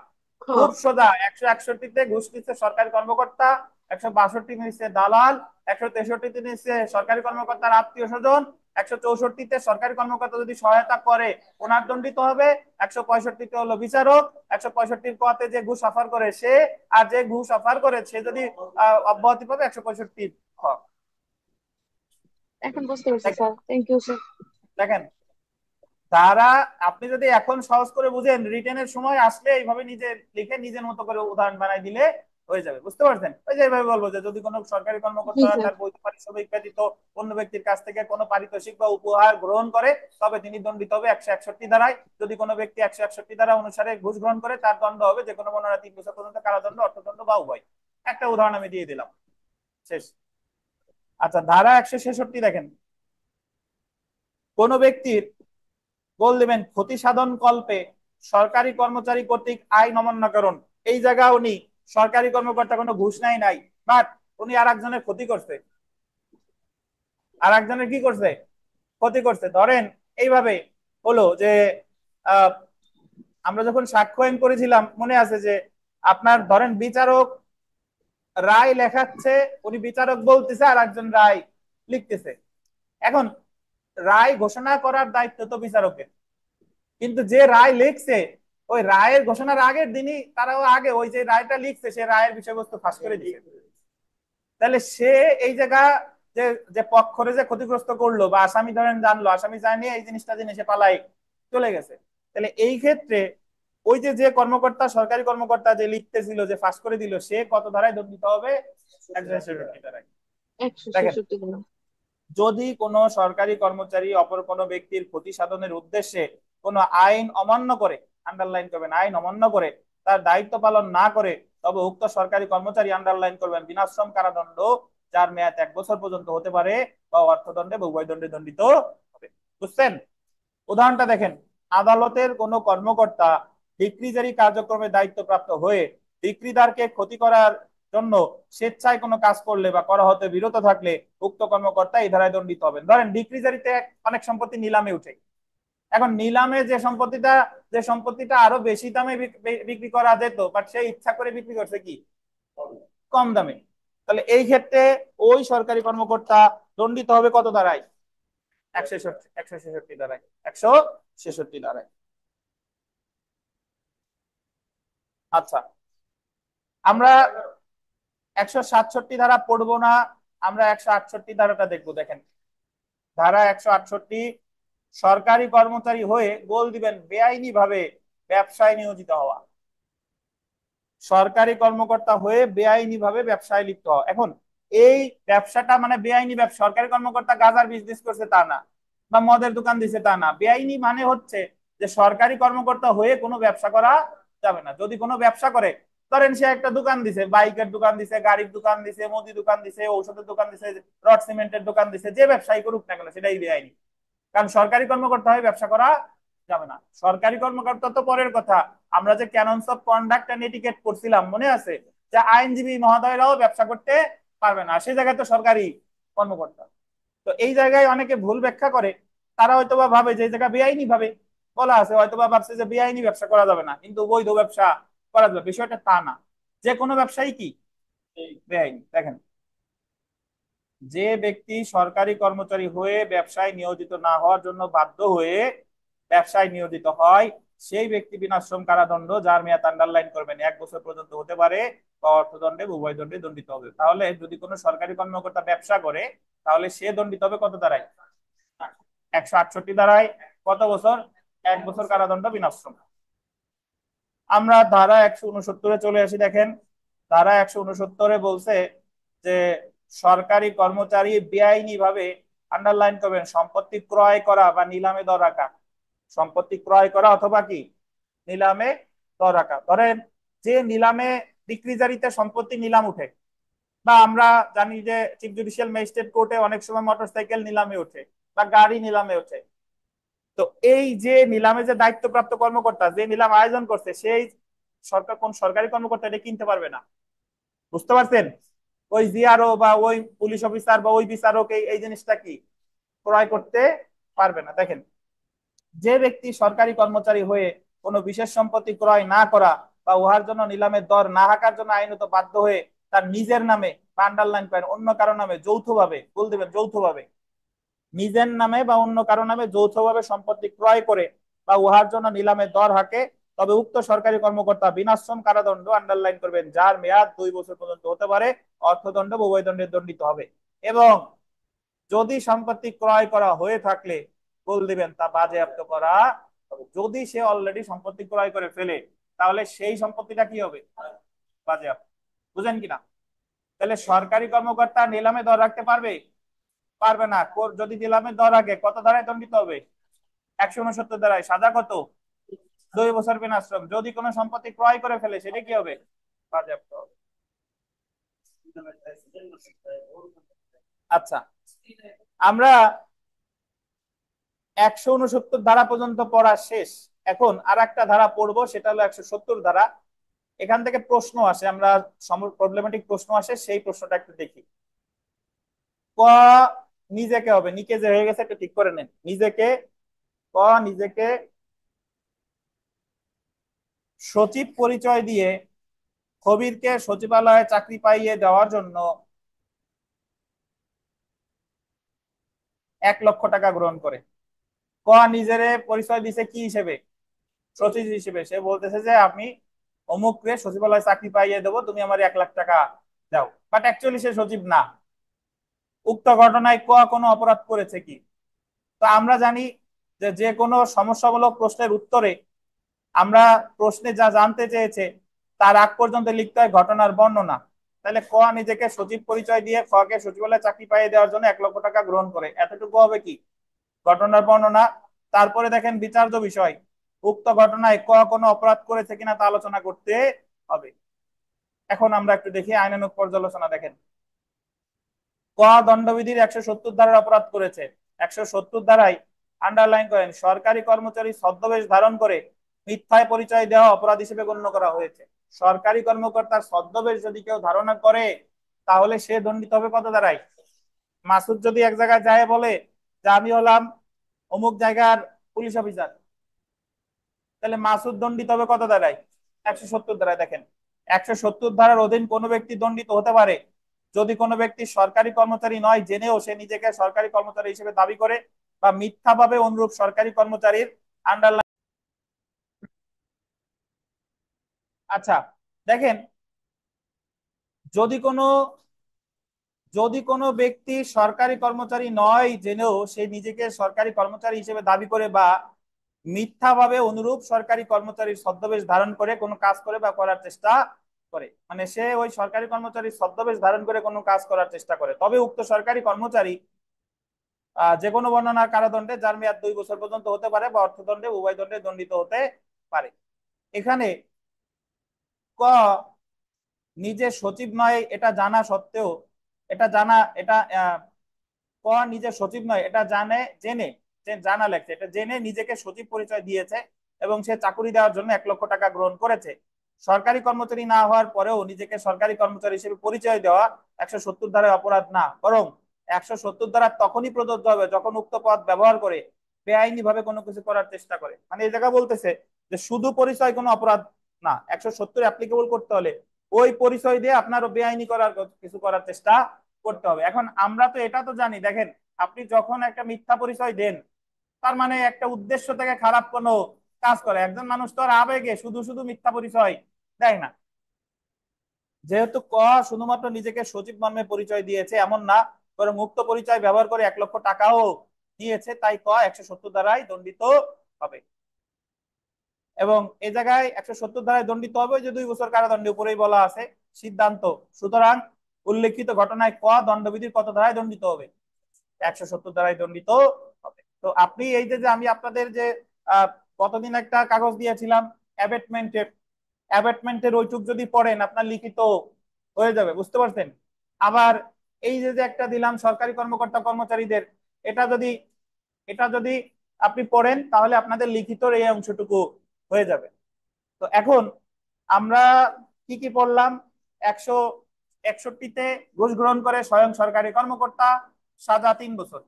খুব খ। সোজা। 161-তে ঘুষ নিচ্ছে সরকারি কর্মকর্তা, 162 নিচ্ছে দালাল, 163 নিচ্ছে সরকারি কর্মকর্তার আত্মীয় স্বজন, 164-তে সরকারি কর্মকর্তা যদি সহায়তা করে ওনার দণ্ডিত হবে, 165-তে হলো বিচারক, 165-র পথে যে ঘুষ অফার করে সে, আর যে ঘুষ অফার করে সে যদি অব্যাহতি পাবে 165 এখন বুঝতে পারছি স্যার, থ্যাংক ইউ স্যার। দেখেন তারা, আপনি যদি এখন সহজ করে বুঝেন, রিটেনের সময় আসলে এইভাবে নিজে লিখে নিজের মতো করে উদাহরণ বানাই দিলে হয়ে যাবে, বুঝতে পারছেন? ওই যে এইভাবে বলবো যে যদি কোনো সরকারি জি কর্মকর্তা স্যার। তার বৈধ পারিশ্রমিক ব্যতীত অন্য ব্যক্তির কাছ থেকে কোনো পারিতোষিক বা উপহার গ্রহণ করে তবে তিনি দণ্ডিত হবে 161 ধারায়। যদি কোনো ব্যক্তি 161 ধারা অনুসারে ঘুষ গ্রহণ করে তার দণ্ড হবে যে কোনো বর্ণনা 3 বছর পর্যন্ত কারাদণ্ড, অর্থদণ্ড বা উভয়। একটা উদাহরণ আমি দিয়ে দিলাম, শেষ। আচ্ছা, ধারা 166 দেখেন, কোন ব্যক্তির বল দিবেন ক্ষতি সাধন কল্পে সরকারি কর্মচারী কর্তৃক আইন অমান্যকরণ। এই জায়গা উনি সরকারি কর্মকর্তা কোনো ঘুষ নাই, বাট উনি আর একজনের ক্ষতি করছে, আর একজনের কি করছে, ক্ষতি করছে। ধরেন এইভাবে হলো যে আহ, আমরা যখন সাক্ষ্য আইন করেছিলাম মনে আছে যে আপনার ধরেন বিচারক রায় লেখাচ্ছে, উনি বিচারক বলতেছে আর একজন রায় লিখতেছে। এখন রায় ঘোষণা করার দায়িত্ব তো বিচারকের, কিন্তু যে রায় লিখছে ওই রায়ের ঘোষণার আগের দিনই তারাও আগে ওই যে রায়টা লিখছে সে রায়ের বিষয়বস্তু ফাঁস করে দিয়েছে। তাহলে সে এই জায়গা যে যে পক্ষরে যে ক্ষতিগ্রস্ত করলো বা আসামি ধরেন জানলো, আসামি জানিয়ে এই জিনিসটা জেনে সে পালাই চলে গেছে, তাহলে এই ক্ষেত্রে ওই যে যে কর্মকর্তা, সরকারি কর্মকর্তা যে লিখতেছিল, যে ফাঁস করে দিল, সে কত ধারায় দণ্ডিত হবে? 166 ধারায়। দেখেন, 166 দিন। যদি কোনো সরকারি কর্মচারী অপর কোনো ব্যক্তির ক্ষতি সাধনের উদ্দেশ্যে কোনো আইন অমান্য করে, আন্ডারলাইন করবেন, আইন অমান্য করে তার দায়িত্ব পালন না করে, তবে উক্ত সরকারি কর্মচারী, আন্ডারলাইন করবেন, বিনাশ্রম কারাদণ্ড যার মেয়াদ 1 বছর পর্যন্ত হতে পারে বা অর্থদণ্ডে বা উভয় দণ্ডে দণ্ডিত হবে। বুঝছেন? উদাহরণটা দেখেন, আদালতের কোনো কর্মকর্তা ডিক্রিজারি কার্যক্রমে দায়িত্বপ্রাপ্ত হয়ে ডিক্রিদারকে ক্ষতি করার জন্য স্বেচ্ছায় কোনো কাজ করলে বা করা হতে বিরত থাকলে উক্ত কর্মকর্তা এই ধারায় দণ্ডিত হবেন। ধরেন ডিক্রিজারিতে অনেক সম্পত্তি নিলামে উঠে, এখন নিলামে যে সম্পত্তিটা আরো বেশি দামে বিক্রি করা যেত, বাট সে ইচ্ছা করে বিক্রি করছে কি কম দামে, তাহলে এই ক্ষেত্রে ওই সরকারি কর্মকর্তা দণ্ডিত হবে কত ধারায়? 166 ধারায়, 166 ধারায়। আচ্ছা, আমরা 167 ধারা পড়বো না, আমরা 168 ধারাটা দেখবো। দেখেন ধারা 168, সরকারি কর্মচারী হয়ে গোল দিবেন বেআইনি ভাবে ব্যবসায় নিয়োজিত হওয়া। সরকারি কর্মকর্তা হয়ে বেআইনি ভাবে ব্যবসায় লিপ্ত হওয়া। এখন এই ব্যবসাটা মানে বেআইনি ব্যবসা, সরকারি কর্মকর্তা গাজার বিজনেস করছে তা না, বা মদের দোকান দিছে তা না। বেআইনি মানে হচ্ছে যে সরকারি কর্মকর্তা হয়ে কোনো ব্যবসা করা যাবে না। যদি কোনো ব্যবসা করে, ধরেন সে একটা দোকান দিছে, বাইকের দোকান দিছে, গাড়ির দোকান দিছে, মুদি দোকান দিছে, ঔষধের দোকান দিছে, রড সিমেন্টের দোকান দিছে, যে ব্যবসায়ী করুক না কেন সেটাই বেআইনি, কারণ সরকারি কর্মকর্তা হয়ে ব্যবসা করা যাবে না। সরকারি কর্মকর্তা তো পরের কথা, আমরা যে ক্যাননস অফ কন্ডাক্ট এন্ড এটিকেট করছিলাম মনে আছে, যে আইনজীবী মহোদয়রাও ব্যবসা করতে পারবে না, সেই জায়গায় তো সরকারি কর্মকর্তা। তো এই জায়গায় অনেকে ভুল ব্যাখ্যা করে, তারা হয়তোবা ভাবে যে এই জায়গা বেআইনি ভাবে বলা আছে, হয়তোবা ভাবছে যে বেআইনি ব্যবসা করা যাবে না কিন্তু বৈধ ব্যবসা করা যাবে, বিষয়টা তা না। যে কোনো ব্যবসায়ী কি বেআইনি। দেখেন, যে ব্যক্তি সরকারি কর্মচারী হয়ে ব্যবসায় নিয়োজিত না হওয়ার জন্য বাধ্য হয়ে ব্যবসায় নিয়োজিত হয় সেই ব্যক্তি বিনাশ্রম কারাদণ্ড যার মেয়াদ আন্ডারলাইন করবেন 1 বছর পর্যন্ত হতে পারে বা অর্থদণ্ডে উভয় দণ্ডে দণ্ডিত হবে। তাহলে যদি কোনো সরকারি কর্মকর্তা ব্যবসা করে তাহলে সে দণ্ডিত হবে কত ধারায়? 168 ধারায়। কত বছর? 1 বছর কারাদণ্ড বিনাশ্রম। আমরা ধারা 169-এ চলে আসি। দেখেন ধারা 169-এ বলছে যে সরকারি কর্মচারী বেআইনি ভাবে, আন্ডারলাইন করবেন, সম্পত্তি ক্রয় করা বা নিলামে দর রাখা, সম্পত্তি ক্রয় করা অথবা কি নিলামে দর রাখা। ধরেন যে নিলামে ডিক্রিজারিতে সম্পত্তি নিলাম উঠে, বা আমরা জানি যে চিফ জুডিশিয়াল ম্যাজিস্ট্রেট কোর্টে অনেক সময় মোটরসাইকেল নিলামে ওঠে বা গাড়ি নিলামে ওঠে। তো এই যে নিলামে যে দায়িত্বপ্রাপ্ত কর্মকর্তা যে নিলাম আয়োজন করছে সেই কোন সরকারি কর্মকর্তা এটা কিনতে পারবে না। বুঝতে পারছেন? ওই জিআরও বা ওই পুলিশ অফিসার বা ওই বিচারক এই জিনিসটা কি ক্রয় করতে পারবে না। দেখেন, যে ব্যক্তি সরকারি কর্মচারী হয়ে কোনো বিশেষ সম্পত্তি ক্রয় না করা বা উহার জন্য নিলামের দর না হাঁকার জন্য আইনত বাধ্য হয়ে তার নিজের নামে বা আন্ডারলাইন করেন অন্য কারো নামে যৌথভাবে, বল দেবেন যৌথভাবে, নিজের নামে বা অন্য কারো নামে যৌথভাবে সম্পত্তি ক্রয় করে বা উহার জন্য নিলামে দর হাঁকে, তবে উক্ত সরকারি কর্মকর্তা বিনাশ্রম কারাদণ্ড, আন্ডারলাইন করবেন, যার মেয়াদ 2 বছর পর্যন্ত হতে পারে, অর্থদণ্ড বা উভয় দণ্ডে দণ্ডিত হবে। এবং যদি সম্পত্তি ক্রয় করা হয়ে থাকলে বল দিবেন তা বাজেয়াপ্ত করা হবে। যদি সে অলরেডি সম্পত্তি ক্রয় করে ফেলে তাহলে সেই সম্পত্তিটা কি হবে? বাজেয়াপ্ত। বুঝেন কিনা? তাহলে সরকারি কর্মকর্তা নিলামে দর রাখতে পারবে? পারবে না। যদি নিলামে দর রাখে কত ধারায় দণ্ডিত হবে? 169 ধারায়। সাজা কত? 2 বছর বিনাশ্রম। যদি কোনো সম্পত্তি ক্রয় করে ফেলে সেটা কি হবে? বাজেয়াপ্ত হবে। আচ্ছা, আমরা 169 ধারা পর্যন্ত পড়া শেষ। এখন আর একটা ধারা পড়বো, সেটা হলো 170 ধারা। এখান থেকে প্রশ্ন আসে, আমরা প্রবলেমেটিক প্রশ্ন আসে, সেই প্রশ্নটা একটু দেখি। ক নিজেকে হবে, নিকে যে হয়ে গেছে একটু ঠিক করে নেন। নিজেকে, ক নিজেকে সচিব পরিচয় দিয়ে কবিরকে সচিবালয়ে চাকরি পাইয়ে দেওয়ার জন্য 1 লক্ষ টাকা গ্রহণ করে। ক নিজের পরিচয় দিছে কি হিসেবে? সচিব হিসেবে। সে বলতেছে যে আমি অমুক রে সচিবালয়ে চাকরি পাইয়ে দেবো, তুমি আমার 1 লাখ টাকা দাও। বাট অ্যাকচুয়ালি সে সচিব না। উক্ত ঘটনায় ক কোনো অপরাধ করেছে কি? তো আমরা জানি যে যে কোনো সমস্যামূলক প্রশ্নের উত্তরে আমরা প্রশ্নে যা জানতে চেয়েছে তার আগ পর্যন্ত লিখতে হয় ঘটনার বর্ণনা। তাহলে ক নিজেকে সচিব পরিচয় দিয়ে খ কে সচিবালয়ে চাকরি পাইয়ে দেওয়ার জন্য 1 লক্ষ টাকা গ্রহণ করে, এতটুকু হবে কি ঘটনার বর্ণনা। তারপরে দেখেন বিচার্য বিষয়, উক্ত ঘটনায় ক কোনো অপরাধ করেছে কিনা তা আলোচনা করতে হবে। এখন আমরা একটু দেখি আইনানুগ পর্যালোচনা। দেখেন, ক দণ্ডবিধির 170 ধারার অপরাধ করেছে। 170 ধারায় আন্ডারলাইন করেন, সরকারি কর্মচারী ছদ্মবেশ ধারণ করে মিথ্যায় পরিচয় দেওয়া অপরাধ হিসেবে গণ্য করা হয়েছে। সরকারি কর্মকর্তার ছদ্মবেশ যদি কেউ ধারণা করে তাহলে সে দণ্ডিত হবে কত ধারায়? মাসুদ যদি এক জায়গায় যায় বলে যে আমি হলাম অমুক জায়গার পুলিশ অফিসার, তাহলে মাসুদ দণ্ডিত হবে কত ধারায়? 170 ধারায়। দেখেন, 170 ধারার অধীন কোনো ব্যক্তি দণ্ডিত হতে পারে যদি কোনো ব্যক্তি সরকারি কর্মচারী নয় জেনেও সে নিজেকে সরকারি কর্মচারী হিসেবে দাবি করে বা মিথ্যাভাবে অনুরূপ সরকারি কর্মচারীর আন্ডারলাইন। আচ্ছা, দেখেন, যদি কোনো যদি কোনো ব্যক্তি সরকারি কর্মচারী নয় জেনেও সে নিজেকে সরকারি কর্মচারী হিসেবে দাবি করে বা মিথ্যাভাবে অনুরূপ সরকারি কর্মচারীর ছদ্মবেশ ধারণ করে কোনো কাজ করে বা করার চেষ্টা করে, মানে সে ওই সরকারি কর্মচারীর ছদ্মবেশ ধারণ করে কোনো কাজ করার চেষ্টা করে, তবে উক্ত সরকারি কর্মচারী যে কোনো বর্ণনার কারাদণ্ডে, যার মেয়াদ 2 বছর পর্যন্ত হতে পারে বা অর্থদণ্ডে, উভয় দণ্ডে দণ্ডিত হতে পারে। এখানে ক নিজে সচিব নয় এটা জানা সত্ত্বেও, এটা জানা এটা ক নিজে সচিব নয় এটা জেনে জানা লেগছে, এটা জেনে নিজেকে সচিব পরিচয় দিয়েছে এবং সে চাকুরি দেওয়ার জন্য 1 লক্ষ টাকা গ্রহণ করেছে। সরকারি কর্মচারী না হওয়ার পরেও নিজেকে সরকারি কর্মচারী হিসেবে পরিচয় দেওয়া 170 ধারায় অপরাধ না, বরং 170 ধারা তখনই প্রযোজ্য হবে যখন উক্ত পদ ব্যবহার করে বেআইনি ভাবে কোনো কিছু করার চেষ্টা করে। মানে এই জায়গা বলতেছে যে শুধু পরিচয় কোনো অপরাধ না, 170 অ্যাপ্লিকেবল করতে হলে ওই পরিচয় দিয়ে আপনারও বেআইনি করার কিছু করার চেষ্টা করতে হবে। এখন আমরা তো এটা তো জানি, দেখেন, আপনি যখন একটা মিথ্যা পরিচয় দেন তার মানে একটা উদ্দেশ্য থেকে খারাপ কোনো কাজ করে। একজন মানুষ তো আর আবেগে শুধু শুধু মিথ্যা পরিচয় দেয় না। যেহেতু ক শুধুমাত্র নিজেকে সচিব মর্মে পরিচয় দিয়েছে এমন না, বরং মুক্ত পরিচয় ব্যবহার করে 1 লক্ষ টাকাও দিয়েছে, তাই ক 170 ধারায় দণ্ডিত হবে। এবং এই জায়গায় 170 ধারায় দণ্ডিত হবে যে 2 বছর কারাদণ্ডে, উপরেই বলা আছে সিদ্ধান্ত। সুতরাং উল্লেখিত ঘটনায় ক দণ্ডবিধির কত ধারায় দণ্ডিত হবে? 170 ধারায় দণ্ডিত হবে। তো আপনি এই যে আমি আপনাদের যে কতদিন একটা কাগজ দিয়েছিলাম অ্যাবেটমেন্টের, ওইটুক যদি পড়েন আপনার লিখিত হয়ে যাবে, বুঝতে পারছেন? আবার এই যে একটা দিলাম সরকারি কর্মকর্তা কর্মচারীদের, এটা যদি এটা যদি আপনি পড়েন তাহলে আপনাদের লিখিতর এই অংশটুকু হয়ে যাবে। তো এখন আমরা কি কি পড়লাম? 161তে ঘুষ গ্রহণ করে স্বয়ং সরকারি কর্মকর্তা, সাজা 3 বছর।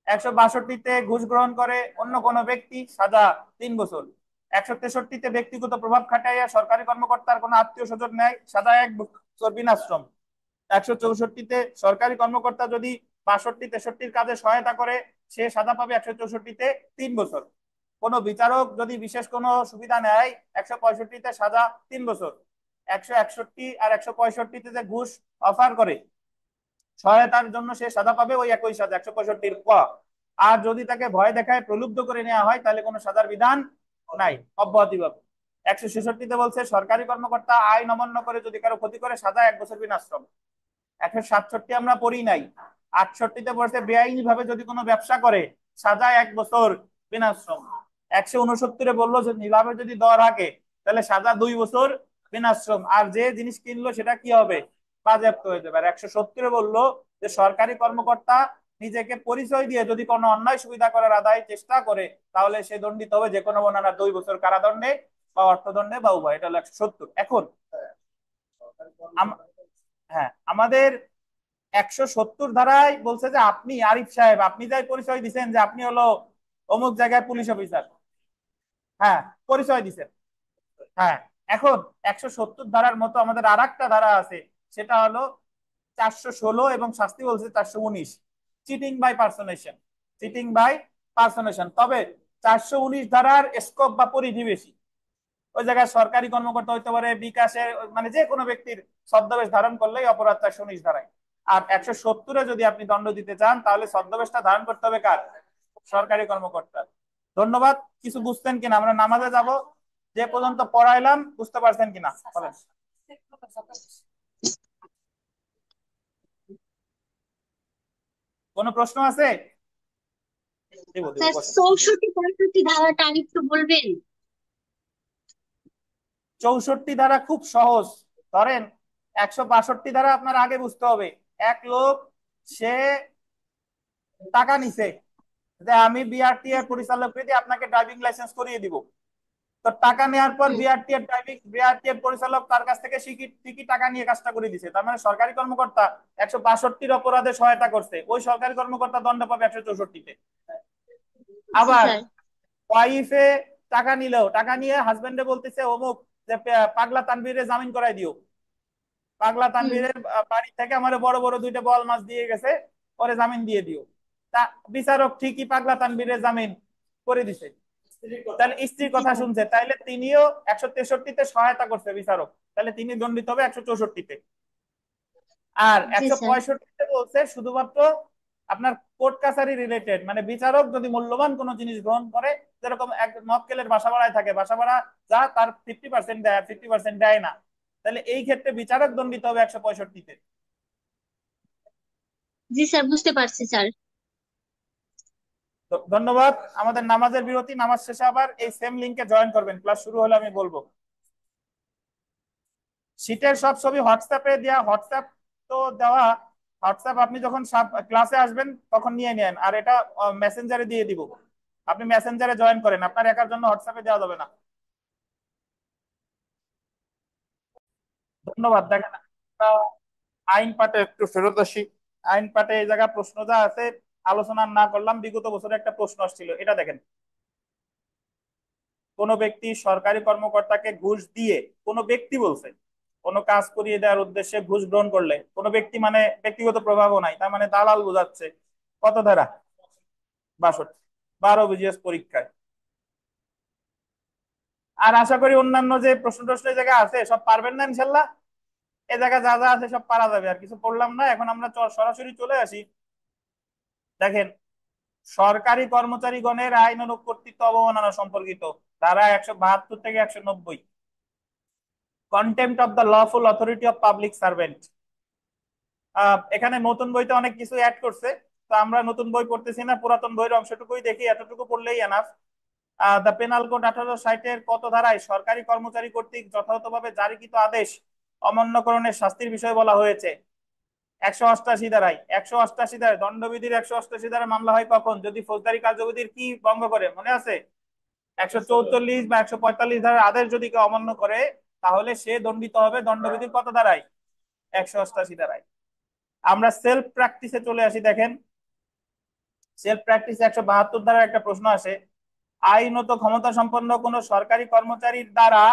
162তে ঘুষ গ্রহণ করে অন্য কোনো ব্যক্তি, সাজা 3 বছর। 163তে ব্যক্তিগত প্রভাব খাটাইয়া সরকারি কর্মকর্তার কোনো আত্মীয় স্বজন নেয়, সাজা 1 বছর বিনাশ্রম। 164তে সরকারি কর্মকর্তা যদি 62, 63 কাজে সহায়তা করে, সে সাজা পাবে 164-তে 3 বছর। কোনো বিচারক যদি বিশেষ কোনো সুবিধা নেয় 165-তে সাজা 3 বছর, 161 আর 165-তে যে ঘুষ অফার করে সহায়তার জন্য সে সাজা পাবে ওই একই সাজা 165-র ক। আর যদি তাকে ভয় দেখায় প্রলুব্ধ করে নেওয়া হয় তাহলে কোনো সাজার বিধান নাই, অব্যাহতি পাবে। 166-তে বলছে সরকারি কর্মকর্তা আইন অমান্য করে যদি কারো ক্ষতি করে সাজা 1 বছর বিনাশ্রম। 167 আমরা পড়ি নাই। 68-তে বলছে বেআইনি ভাবে যদি কোনো ব্যবসা করে সাজা 1 বছর বিনাশ্রম। 169-এ বললো যে নিলামে যদি দর হাঁকে তাহলে সাজা 2 বছর বিনাশ্রম, আর যে জিনিস কিনলো সেটা কি হবে, বাজেয়াপ্ত হয়ে যাবে। আর 170-এ বললো যে সরকারি কর্মকর্তা নিজেকে পরিচয় দিয়ে যদি কোনো অন্যায় সুবিধা করার আদায় চেষ্টা করে তাহলে সে দণ্ডিত হবে যে কোনো বর্ণনা 2 বছর কারাদণ্ডে বা অর্থদণ্ডে বা উভয়। এটা হলো 170। এখন হ্যাঁ, আমাদের 170 ধারায় বলছে যে আপনি আরিফ সাহেব, আপনি যাই পরিচয় দিচ্ছেন যে আপনি হলো অমুক জায়গায় পুলিশ অফিসার, হ্যাঁ পরিচয় দিচ্ছেন, হ্যাঁ। এখন 170 ধারার মতো আমাদের আর একটা ধারা আছে, সেটা হলো 416 এবং শাস্তি বলছে 419, চিটিং বাই পার্সোনেশন। চিটিং বাই পার্সোনেশন, তবে 419 ধারার স্কোপ বা পরিধি বেশি। ওই জায়গায় সরকারি কর্মকর্তা হইতে পারে, বিকাশের মানে যে কোনো ব্যক্তির ছদ্মবেশ ধারণ করলেই অপরাধ 419 ধারায়। আর 170-এ যদি আপনি দণ্ড দিতে চান তাহলে ছদ্মবেশটা ধারণ করতে হবে কার, সরকারি কর্মকর্তা। ধন্যবাদ। কিছু বুঝতেন কিনা, আমরা নামাজে যাব, যে পর্যন্ত পড়াইলাম বুঝতে পারছেন কিনা বলেন। কোনো প্রশ্ন আছে? দেবো দেবো, স্যার বসেন। 64 65 ধারাটা আরেকটু বলবেন? 64 ধারা খুব সহজ। ধরেন 162 ধারা আপনার আগে বুঝতে হবে। এক লোক সে টাকা নিছে যে আমি বিআরটিএ পরিচালককে দিয়ে আপনাকে ড্রাইভিং লাইসেন্স করিয়ে দিব। তো টাকা নেওয়ার পর বিআরটিএ পরিচালক তার কাছ থেকে ঠিকই টাকা নিয়ে কাজটা করে দিছে, তার মানে সরকারি কর্মকর্তা 162-র অপরাধে সহায়তা করছে, ওই সরকারি কর্মকর্তা দণ্ড পাবে 164-তে। জি আবার স্যার। ওয়াইফে টাকা নিলেও, টাকা নিয়ে হাজবেন্ডে বলতেছে অমুক যে পাগলা তানভীরে জামিন করাই দিও, পাগলা তানভীরের বাড়ি থেকে আমার বড় বড় 2টা বল মাছ দিয়ে গেছে, পরে জামিন দিয়ে দিও। তা বিচারক ঠিকই পাগলা তানভীরের জামিন করে দিছে, তাহলে স্ত্রীর কথা শুনছে, তাইলে তিনিও 163-তে সহায়তা করছে বিচারক, তাহলে তিনি দণ্ডিত হবে 164-তে। আর জি স্যার। 165-তে বলছে শুধুমাত্র আপনার কোর্ট কাছারি রিলেটেড, মানে বিচারক যদি মূল্যবান কোনো জিনিস গ্রহণ করে, যেরকম এক মক্কেলের বাসা ভাড়ায় থাকে, বাসা ভাড়া যা তার 50% দেয়, 50% দেয় না, তাহলে এই ক্ষেত্রে বিচারক দণ্ডিত হবে 165-তে। জি স্যার, বুঝতে পারছি স্যার। তো ধন্যবাদ। আমাদের নামাজের বিরতি, নামাজ শেষে আবার এই সেম লিংকে জয়েন করবেন, ক্লাস শুরু হলে আমি বলবো। শীটের সব ছবি হোয়াটসঅ্যাপে দেওয়া, হোয়াটসঅ্যাপ তো দেওয়া, হোয়াটসঅ্যাপ আপনি যখন ক্লাসে আসবেন তখন নিয়ে নেন, আর এটা মেসেঞ্জারে দিয়ে দিব, আপনি মেসেঞ্জারে জয়েন করেন, আপনার একার জন্য হোয়াটসঅ্যাপে দেওয়া যাবে না। ধন্যবাদ। দেখেন আইন পাঠে একটু ফেরত আসি। আইন পাঠে এই জায়গা প্রশ্ন যা আছে আলোচনা না করলাম, বিগত বছরে একটা প্রশ্ন আসছিল, এটা দেখেন। কোন ব্যক্তি সরকারি কর্মকর্তাকে ঘুষ দিয়ে, কোন ব্যক্তি বলছে, কোন কাজ করিয়ে দেওয়ার উদ্দেশ্যে ঘুষ গ্রহণ করলে, কোন ব্যক্তি মানে ব্যক্তিগত প্রভাবও নাই, তার মানে দালাল বোঝাচ্ছে, কত ধারা, 62, 12 বিজিএস পরীক্ষায়। আর আশা করি অন্যান্য যে প্রশ্ন টশ্ন এই জায়গায় আছে সব পারবেন না ইনশাল্লাহ। এ জায়গায় যা যা আছে সব পারা যাবে, আর কিছু পড়লাম না। এখন আমরা সরাসরি চলে আসি। দেখেন, সরকারি কর্মচারীগণের আইনানুগ কর্তৃত্ব অবমাননা সম্পর্কিত ধারা 172 থেকে 190, contempt of the lawful authority of public servant. এখানে নতুন বইতে অনেক কিছু অ্যাড করছে, তো আমরা নতুন বই পড়তেছি না, পুরাতন বইয়ের অংশটুকুই দেখি, এতটুকু পড়লেই এনাফ। দ্য পেনাল কোড 1860-এর কত ধারায় সরকারি কর্মচারী কর্তৃক যথাযথভাবে জারিকৃত আদেশ অমান্যকরণের শাস্তির বিষয় বলা হয়েছে? 188 ধারায়। 188 ধারায় দণ্ডবিধির 188 ধারায় মামলা হয় কখন? যদি ফৌজদারি কার্যবিধির কি ভঙ্গ করে, মনে আছে? 144 বা 145 ধারার আদেশ যদি কেউ অমান্য করে তাহলে সে দণ্ডিত হবে দণ্ডবিধির কত ধারায়? 188 ধারায়। আমরা সেলফ প্র্যাকটিসে চলে আসি। দেখেন, সেলফ প্র্যাকটিসে 172 ধারার একটা প্রশ্ন আসে, আইনত ক্ষমতা সম্পন্ন কোন সরকারি কর্মচারীর দ্বারা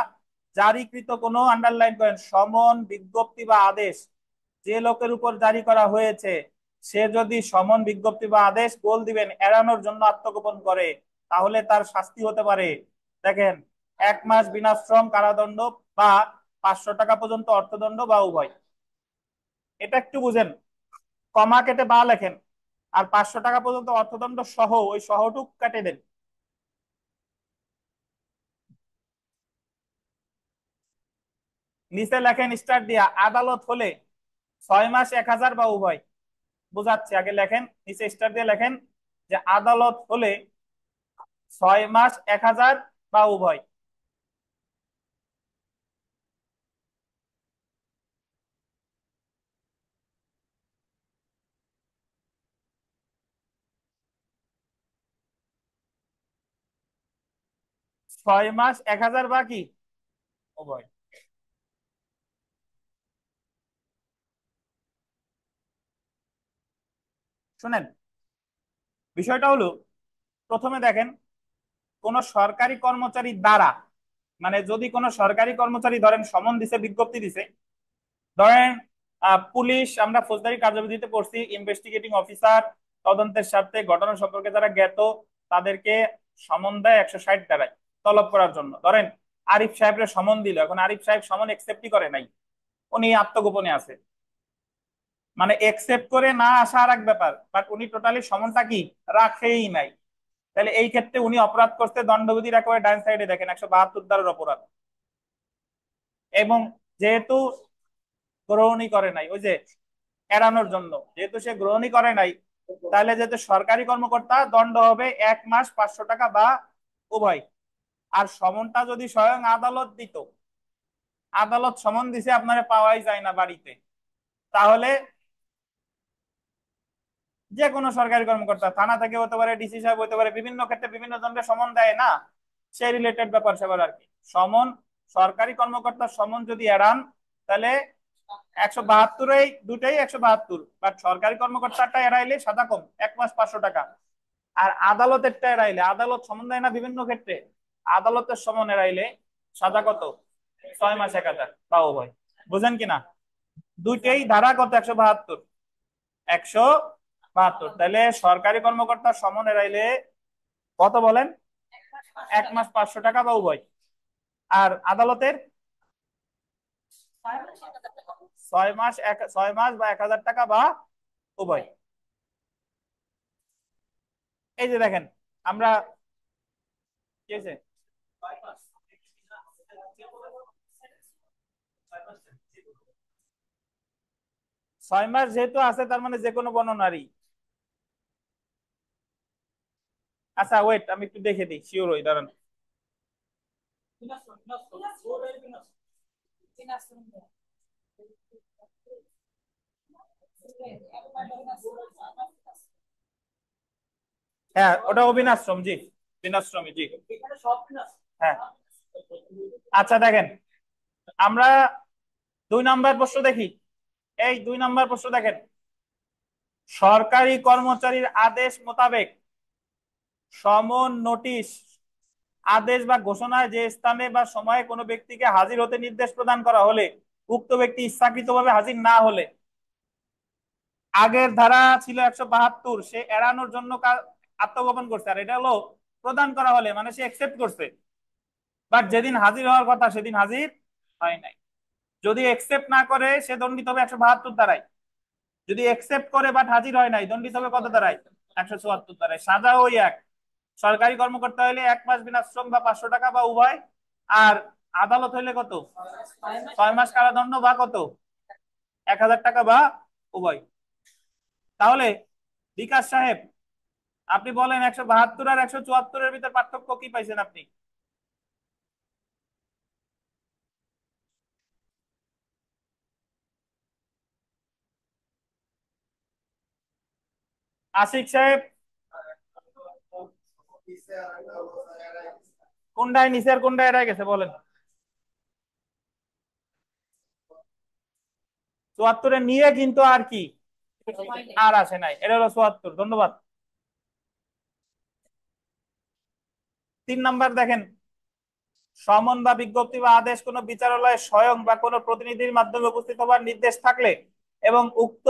জারিকৃত কোন, আন্ডারলাইন করেন, সমন, বিজ্ঞপ্তি বা আদেশ যে লোকের উপর জারি করা হয়েছে সে যদি সমন, বিজ্ঞপ্তি বা আদেশ গোল দিবেন এড়ানোর জন্য আত্মগোপন করে, তাহলে তার শাস্তি হতে পারে, দেখেন, 1 মাস বিনাশ্রম কারাদণ্ড বা 500 টাকা পর্যন্ত অর্থদণ্ড বা উভয়। এটা একটু বুঝেন, কমা কেটে বা লেখেন, আর 500 টাকা পর্যন্ত অর্থদণ্ড সহ ওই সহটুক কেটে দেন। নিচে লেখেন স্টার দিয়া, আদালত হলে 6 মাস 1000 বা উভয়। বুঝাচ্ছে, আগে লেখেন, নিচে স্টার দিয়ে লেখেন যে আদালত হলে 6 মাস 1000 বা উভয়। ছয় মাস 1000 বা কি উভয়। শুনেন, বিষয়টা হলো, প্রথমে দেখেন, কোন সরকারি কর্মচারী দ্বারা, মানে যদি কোনো সরকারি কর্মচারী ধরেন সমন দিছে, বিজ্ঞপ্তি দিছে, ধরেন পুলিশ, আমরা ফৌজদারি কার্যবিধিতে পড়ছি, ইনভেস্টিগেটিং অফিসার, তদন্তের স্বার্থে ঘটনা সম্পর্কে যারা জ্ঞাত তাদেরকে সমন দেয় 160 ধারায় তলব করার জন্য। ধরেন আরিফ সাহেবের সমন দিল, এখন আরিফ সাহেব সমন একসেপ্টই করে নাই, উনি আত্মগোপনে আছে, মানে একসেপ্ট করে না আসা আর এক ব্যাপার, বাট উনি টোটালি সমনটা কি রাখেই নাই। তাহলে এই ক্ষেত্রে উনি অপরাধ করতে দণ্ডবিধির একেবারে ডান সাইডে দেখেন 172 ধারার অপরাধ। এবং যেহেতু গ্রহণই করে নাই, ওই যে এড়ানোর জন্য, যেহেতু সে গ্রহণই করে নাই, তাহলে যেহেতু সরকারি কর্মকর্তা, দণ্ড হবে 1 মাস 500 টাকা বা উভয়। আর সমনটা যদি স্বয়ং আদালত দিত, আদালত সমন দিছে, আপনারা পাওয়াই যায় না বাড়িতে, তাহলে যে কোনো সরকারি কর্মকর্তা, থানা থেকে হতে পারে, ডিসি সাহেব হতে পারে, বিভিন্ন ক্ষেত্রে বিভিন্ন জনের সমন দেয় না, সে রিলেটেড ব্যাপার সেবার আর কি। সমন, সরকারি কর্মকর্তার সমন যদি এড়ান, তাহলে 172, দুটাই 172, বাট সরকারি কর্মকর্তারটা এড়াইলে সাজা কম, 1 মাস 500 টাকা। আর আদালতেরটা এড়াইলে, আদালত সমন দেয় না বিভিন্ন ক্ষেত্রে, আদালতের সমন এড়াইলে সাজা কত, 6 মাস 1000 বা উভয়। বুঝেন কিনা? দুইটাই ধারা কত, 172, 172। তাহলে সরকারি কর্মকর্তার সমন এড়াইলে কত বলেন, 1 মাস 500 টাকা বা উভয়। আর আদালতের 6 মাস বা 1000 টাকা বা উভয়। এই যে দেখেন, আমরা কি হয়েছে, 6 মাস যেহেতু আছে, তার মানে যে কোনো বর্ণনারই। আচ্ছা ওয়েট, আমি একটু দেখে দিই, শিওর হই, দাঁড়ান। হ্যাঁ, ওটা অবিনাশ্রম, জি, বিনাশ্রমী, জি। হ্যাঁ, আচ্ছা দেখেন, আমরা 2 নম্বর প্রশ্ন দেখি। এই 2 নম্বর প্রশ্ন দেখেন, সরকারি কর্মচারীর আদেশ মোতাবেক সমন, নোটিশ, আদেশ বা ঘোষণায় যে স্থানে বা সময়ে কোনো ব্যক্তিকে হাজির হতে নির্দেশ প্রদান করা হলে, উক্ত ব্যক্তি ইচ্ছাকৃতভাবে হাজির না হলে, আগের ধারা ছিল 172, সে এড়ানোর জন্য আত্মগোপন করছে, আর এটা হলো প্রদান করা হলে, মানে সে একসেপ্ট করছে, বাট যেদিন হাজির হওয়ার কথা সেদিন হাজির হয় নাই। যদি একসেপ্ট না করে সে দণ্ডিত হবে 172 ধারায়, যদি একসেপ্ট করে বাট হাজির হয় নাই, দণ্ডিত হবে কত ধারায়, 174 ধারায়। সাজা ওই এক, সরকারি কর্মকর্তা হইলে 1 মাস বিনাশ্রম বা 500 টাকা বা উভয়, আর আদালত হইলে কত, 6 মাস কারাদণ্ড বা কত, 1000 টাকা বা উভয়। তাহলে বিকাশ সাহেব, আপনি বলেন 172 আর 174-এর ভিতর পার্থক্য কি পাইছেন আপনি? আশিক সাহেব, কোনটায় নিচে আর কোনটায় এড়াই গেছে বলেন? 74-এ নিয়ে কিন্তু আর কি আর আসে নাই, এটা হলো 74। ধন্যবাদ। 3 নম্বর দেখেন, সমন বা বিজ্ঞপ্তি বা আদেশ কোনো বিচারালয়ে স্বয়ং বা কোনো প্রতিনিধির মাধ্যমে উপস্থিত হবার নির্দেশ থাকলে এবং উক্ত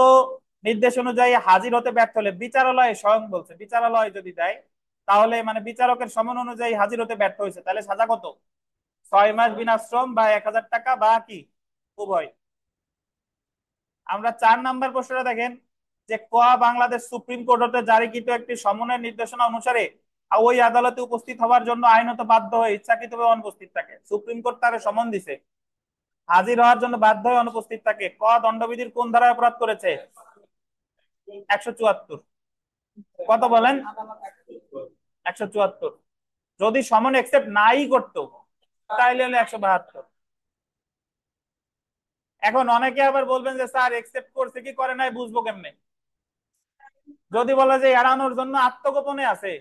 নির্দেশ অনুযায়ী হাজির হতে ব্যর্থ হলে, বিচারালয়ে স্বয়ং বলছে, বিচারালয় যদি দেয় তাহলে মানে বিচারকের সমন অনুযায়ী হাজির হতে ব্যর্থ হয়েছে, তাহলে সাজা কত? 6 মাস বিনাশ্রম বা 1000 টাকা বা কি উভয়। আমরা 4 নাম্বার প্রশ্নটা দেখেন যে ক, বাংলাদেশ সুপ্রিম কোর্ট হতে জারিকৃত একটি সমনের নির্দেশনা অনুসারে ওই আদালতে উপস্থিত হওয়ার জন্য আইনত বাধ্য হয়ে ইচ্ছাকৃতভাবে অনুপস্থিত থাকে। সুপ্রিম কোর্ট তার সমন দিছে, হাজির হওয়ার জন্য বাধ্য হয়ে অনুপস্থিত থাকে। ক, দণ্ডবিধির কোন ধারায় অপরাধ করেছে? 174। কত বলেন? 174। যদি সমন একসেপ্ট নাই করতো তাইলে হলো 172। এখন অনেকে আবার বলবেন যে স্যার একসেপ্ট করছে কি করে নাই বুঝবো কেমনে? যদি বলে যে এড়ানোর জন্য আত্মগোপনে আছে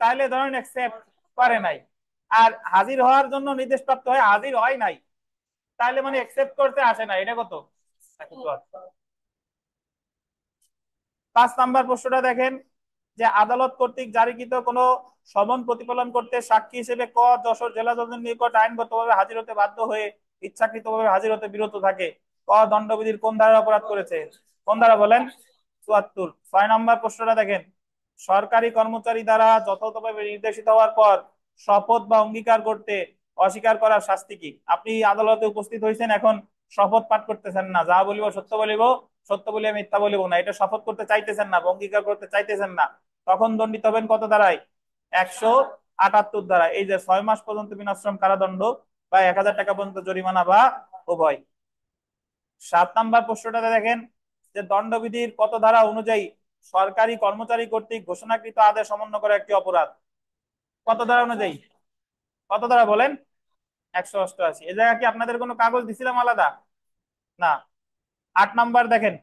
তাহলে ধরেন একসেপ্ট করে নাই, আর হাজির হওয়ার জন্য নির্দেশ প্রাপ্ত হয় হাজির হয় নাই তাহলে মানে একসেপ্ট করতে আসে না। এটা কত? 5 নাম্বার প্রশ্নটা দেখেন যে আদালত কর্তৃক জারিকৃত কোনো সমন প্রতিপালন করতে সাক্ষী হিসেবে ক, যশোর জেলা জজের নিকট আইনগতভাবে হাজির হতে বাধ্য হয়ে ইচ্ছাকৃতভাবে হাজির হতে বিরত থাকে। ক, দণ্ডবিধির কোন ধারায় অপরাধ করেছে? কোন ধারা বলেন? 74। 6 নাম্বার প্রশ্নটা দেখেন সরকারি কর্মচারী দ্বারা যথাযথভাবে নির্দেশিত হওয়ার পর শপথ বা অঙ্গীকার করতে অস্বীকার করার শাস্তি কি? আপনি আদালতে উপস্থিত হয়েছেন, এখন শপথ পাঠ করতেছেন না, যা বলিব সত্য বলিব, সত্য বলিয়া মিথ্যা বলিব না, এটা শপথ করতে চাইতেছেন না, অঙ্গীকার করতে চাইতেছেন না, তখন দণ্ডিত হবেন কত ধারায়? 178 ধারায়। এই যে 6 মাস পর্যন্ত বিনাশ্রম কারাদণ্ড বা 1000 টাকা পর্যন্ত জরিমানা বা উভয়। 7 নাম্বার প্রশ্নটাতে দেখেন যে দণ্ডবিধির কত ধারা অনুযায়ী সরকারি কর্মচারী কর্তৃক ঘোষণাকৃত আদেশ অমান্য করা একটি অপরাধ? কত ধারা অনুযায়ী? কত ধারা বলেন? 188। এই জায়গা কি আপনাদের কোনো কাগজ দিছিলাম আলাদা? না। 8 নাম্বার দেখেন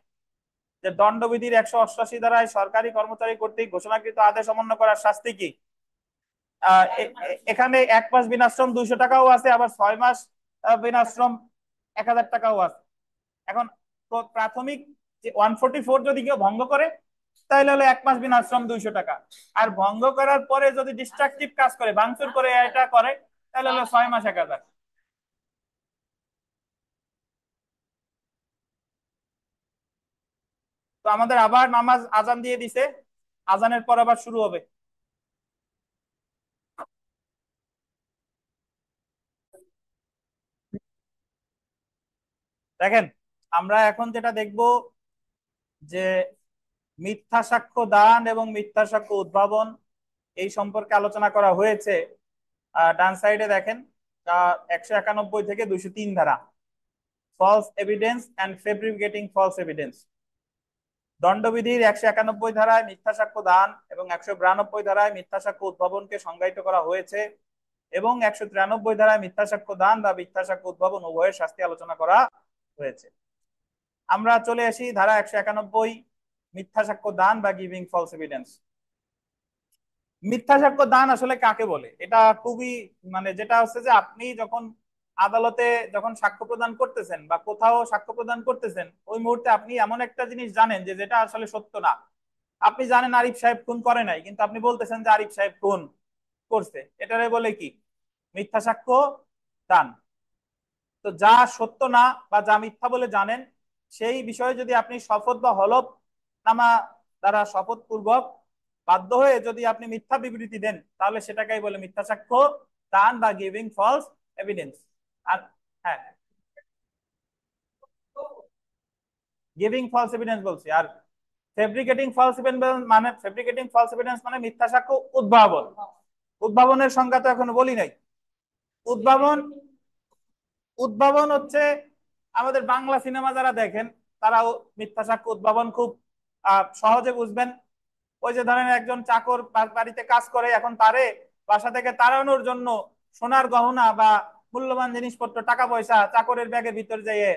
যে দণ্ডবিধির 188 ধারায় সরকারি কর্মচারী কর্তৃক ঘোষণাকৃত আদেশ অমান্য করার শাস্তি কি? এখানে 1 মাস বিনাশ্রম 200 টাকাও আছে, আবার 6 মাস বিনাশ্রম 1000 টাকাও আছে। এখন প্রাথমিক যে 144 যদি কেউ ভঙ্গ করে তাহলে হলো 1 মাস বিনাশ্রম 200 টাকা, আর ভঙ্গ করার পরে যদি ডিস্ট্রাকটিভ কাজ করে, ভাঙচুর করে এটা করে, তাহলে হলো 6 মাস 1000। তো আমাদের আবার নামাজ আজান দিয়ে দিছে, আজানের পর আবার শুরু হবে। দেখেন আমরা এখন যেটা দেখব যে মিথ্যা সাক্ষ্য দান এবং মিথ্যা সাক্ষ্য উদ্ভাবন এই সম্পর্কে আলোচনা করা হয়েছে। ডান সাইডে দেখেন 191 থেকে 203 ধারা, false evidence and fabricating false evidence. দণ্ডবিধির 191 ধারায় মিথ্যা সাক্ষ্য দান এবং 192 ধারায় মিথ্যা সাক্ষ্য উদ্ভাবনকে সংজ্ঞায়িত করা হয়েছে, এবং 193 ধারায় মিথ্যা সাক্ষ্য দান বা মিথ্যা সাক্ষ্য উদ্ভাবন উভয়ের শাস্তি আলোচনা করা হয়েছে। আমরা চলে আসি ধারা 191, মিথ্যা সাক্ষ্য দান বা গিভিং ফলস এভিডেন্স। মিথ্যা সাক্ষ্য দান আসলে কাকে বলে? এটা খুবই মানে যেটা হচ্ছে যে আপনি যখন আদালতে যখন সাক্ষ্য প্রদান করতেছেন বা কোথাও সাক্ষ্য প্রদান করতেছেন, ওই মুহূর্তে আপনি এমন একটা জিনিস জানেন যে যেটা আসলে সত্য না। আপনি জানেন আরিফ সাহেব খুন করে নাই, কিন্তু আপনি বলতেছেন যে আরিফ সাহেব খুন করছে, এটারে বলে কি? মিথ্যা সাক্ষ্য দান। তো যা সত্য না বা যা মিথ্যা বলে জানেন সেই বিষয়ে যদি আপনি শপথ বা হলফনামা দ্বারা শপথ পূর্বক বাধ্য হয়ে যদি আপনি মিথ্যা বিবৃতি দেন তাহলে সেটাকেই বলে মিথ্যা সাক্ষ্য দান বা গিভিং ফলস এভিডেন্স। আর হ্যাঁ, গিভিং ফলস এভিডেন্স বলছি। আর ফেব্রিকেটিং ফলস এভিডেন্স মানে, ফেব্রিকেটিং ফলস এভিডেন্স মানে মিথ্যা সাক্ষ্য উদ্ভাবন। উদ্ভাবনের সংজ্ঞা তো এখনো বলি নাই। উদ্ভাবন উদ্ভাবন হচ্ছে আমাদের বাংলা সিনেমা যারা দেখেন তারাও মিথ্যা সাক্ষ্য উদ্ভাবন খুব সহজে বুঝবেন। ওই যে ধরেন একজন চাকর বাড়িতে কাজ করে, এখন তারে বাসা থেকে তাড়ানোর জন্য সোনার গহনা বা মূল্যবান জিনিসপত্র টাকা পয়সা চাকরের ব্যাগের ভিতর যেয়ে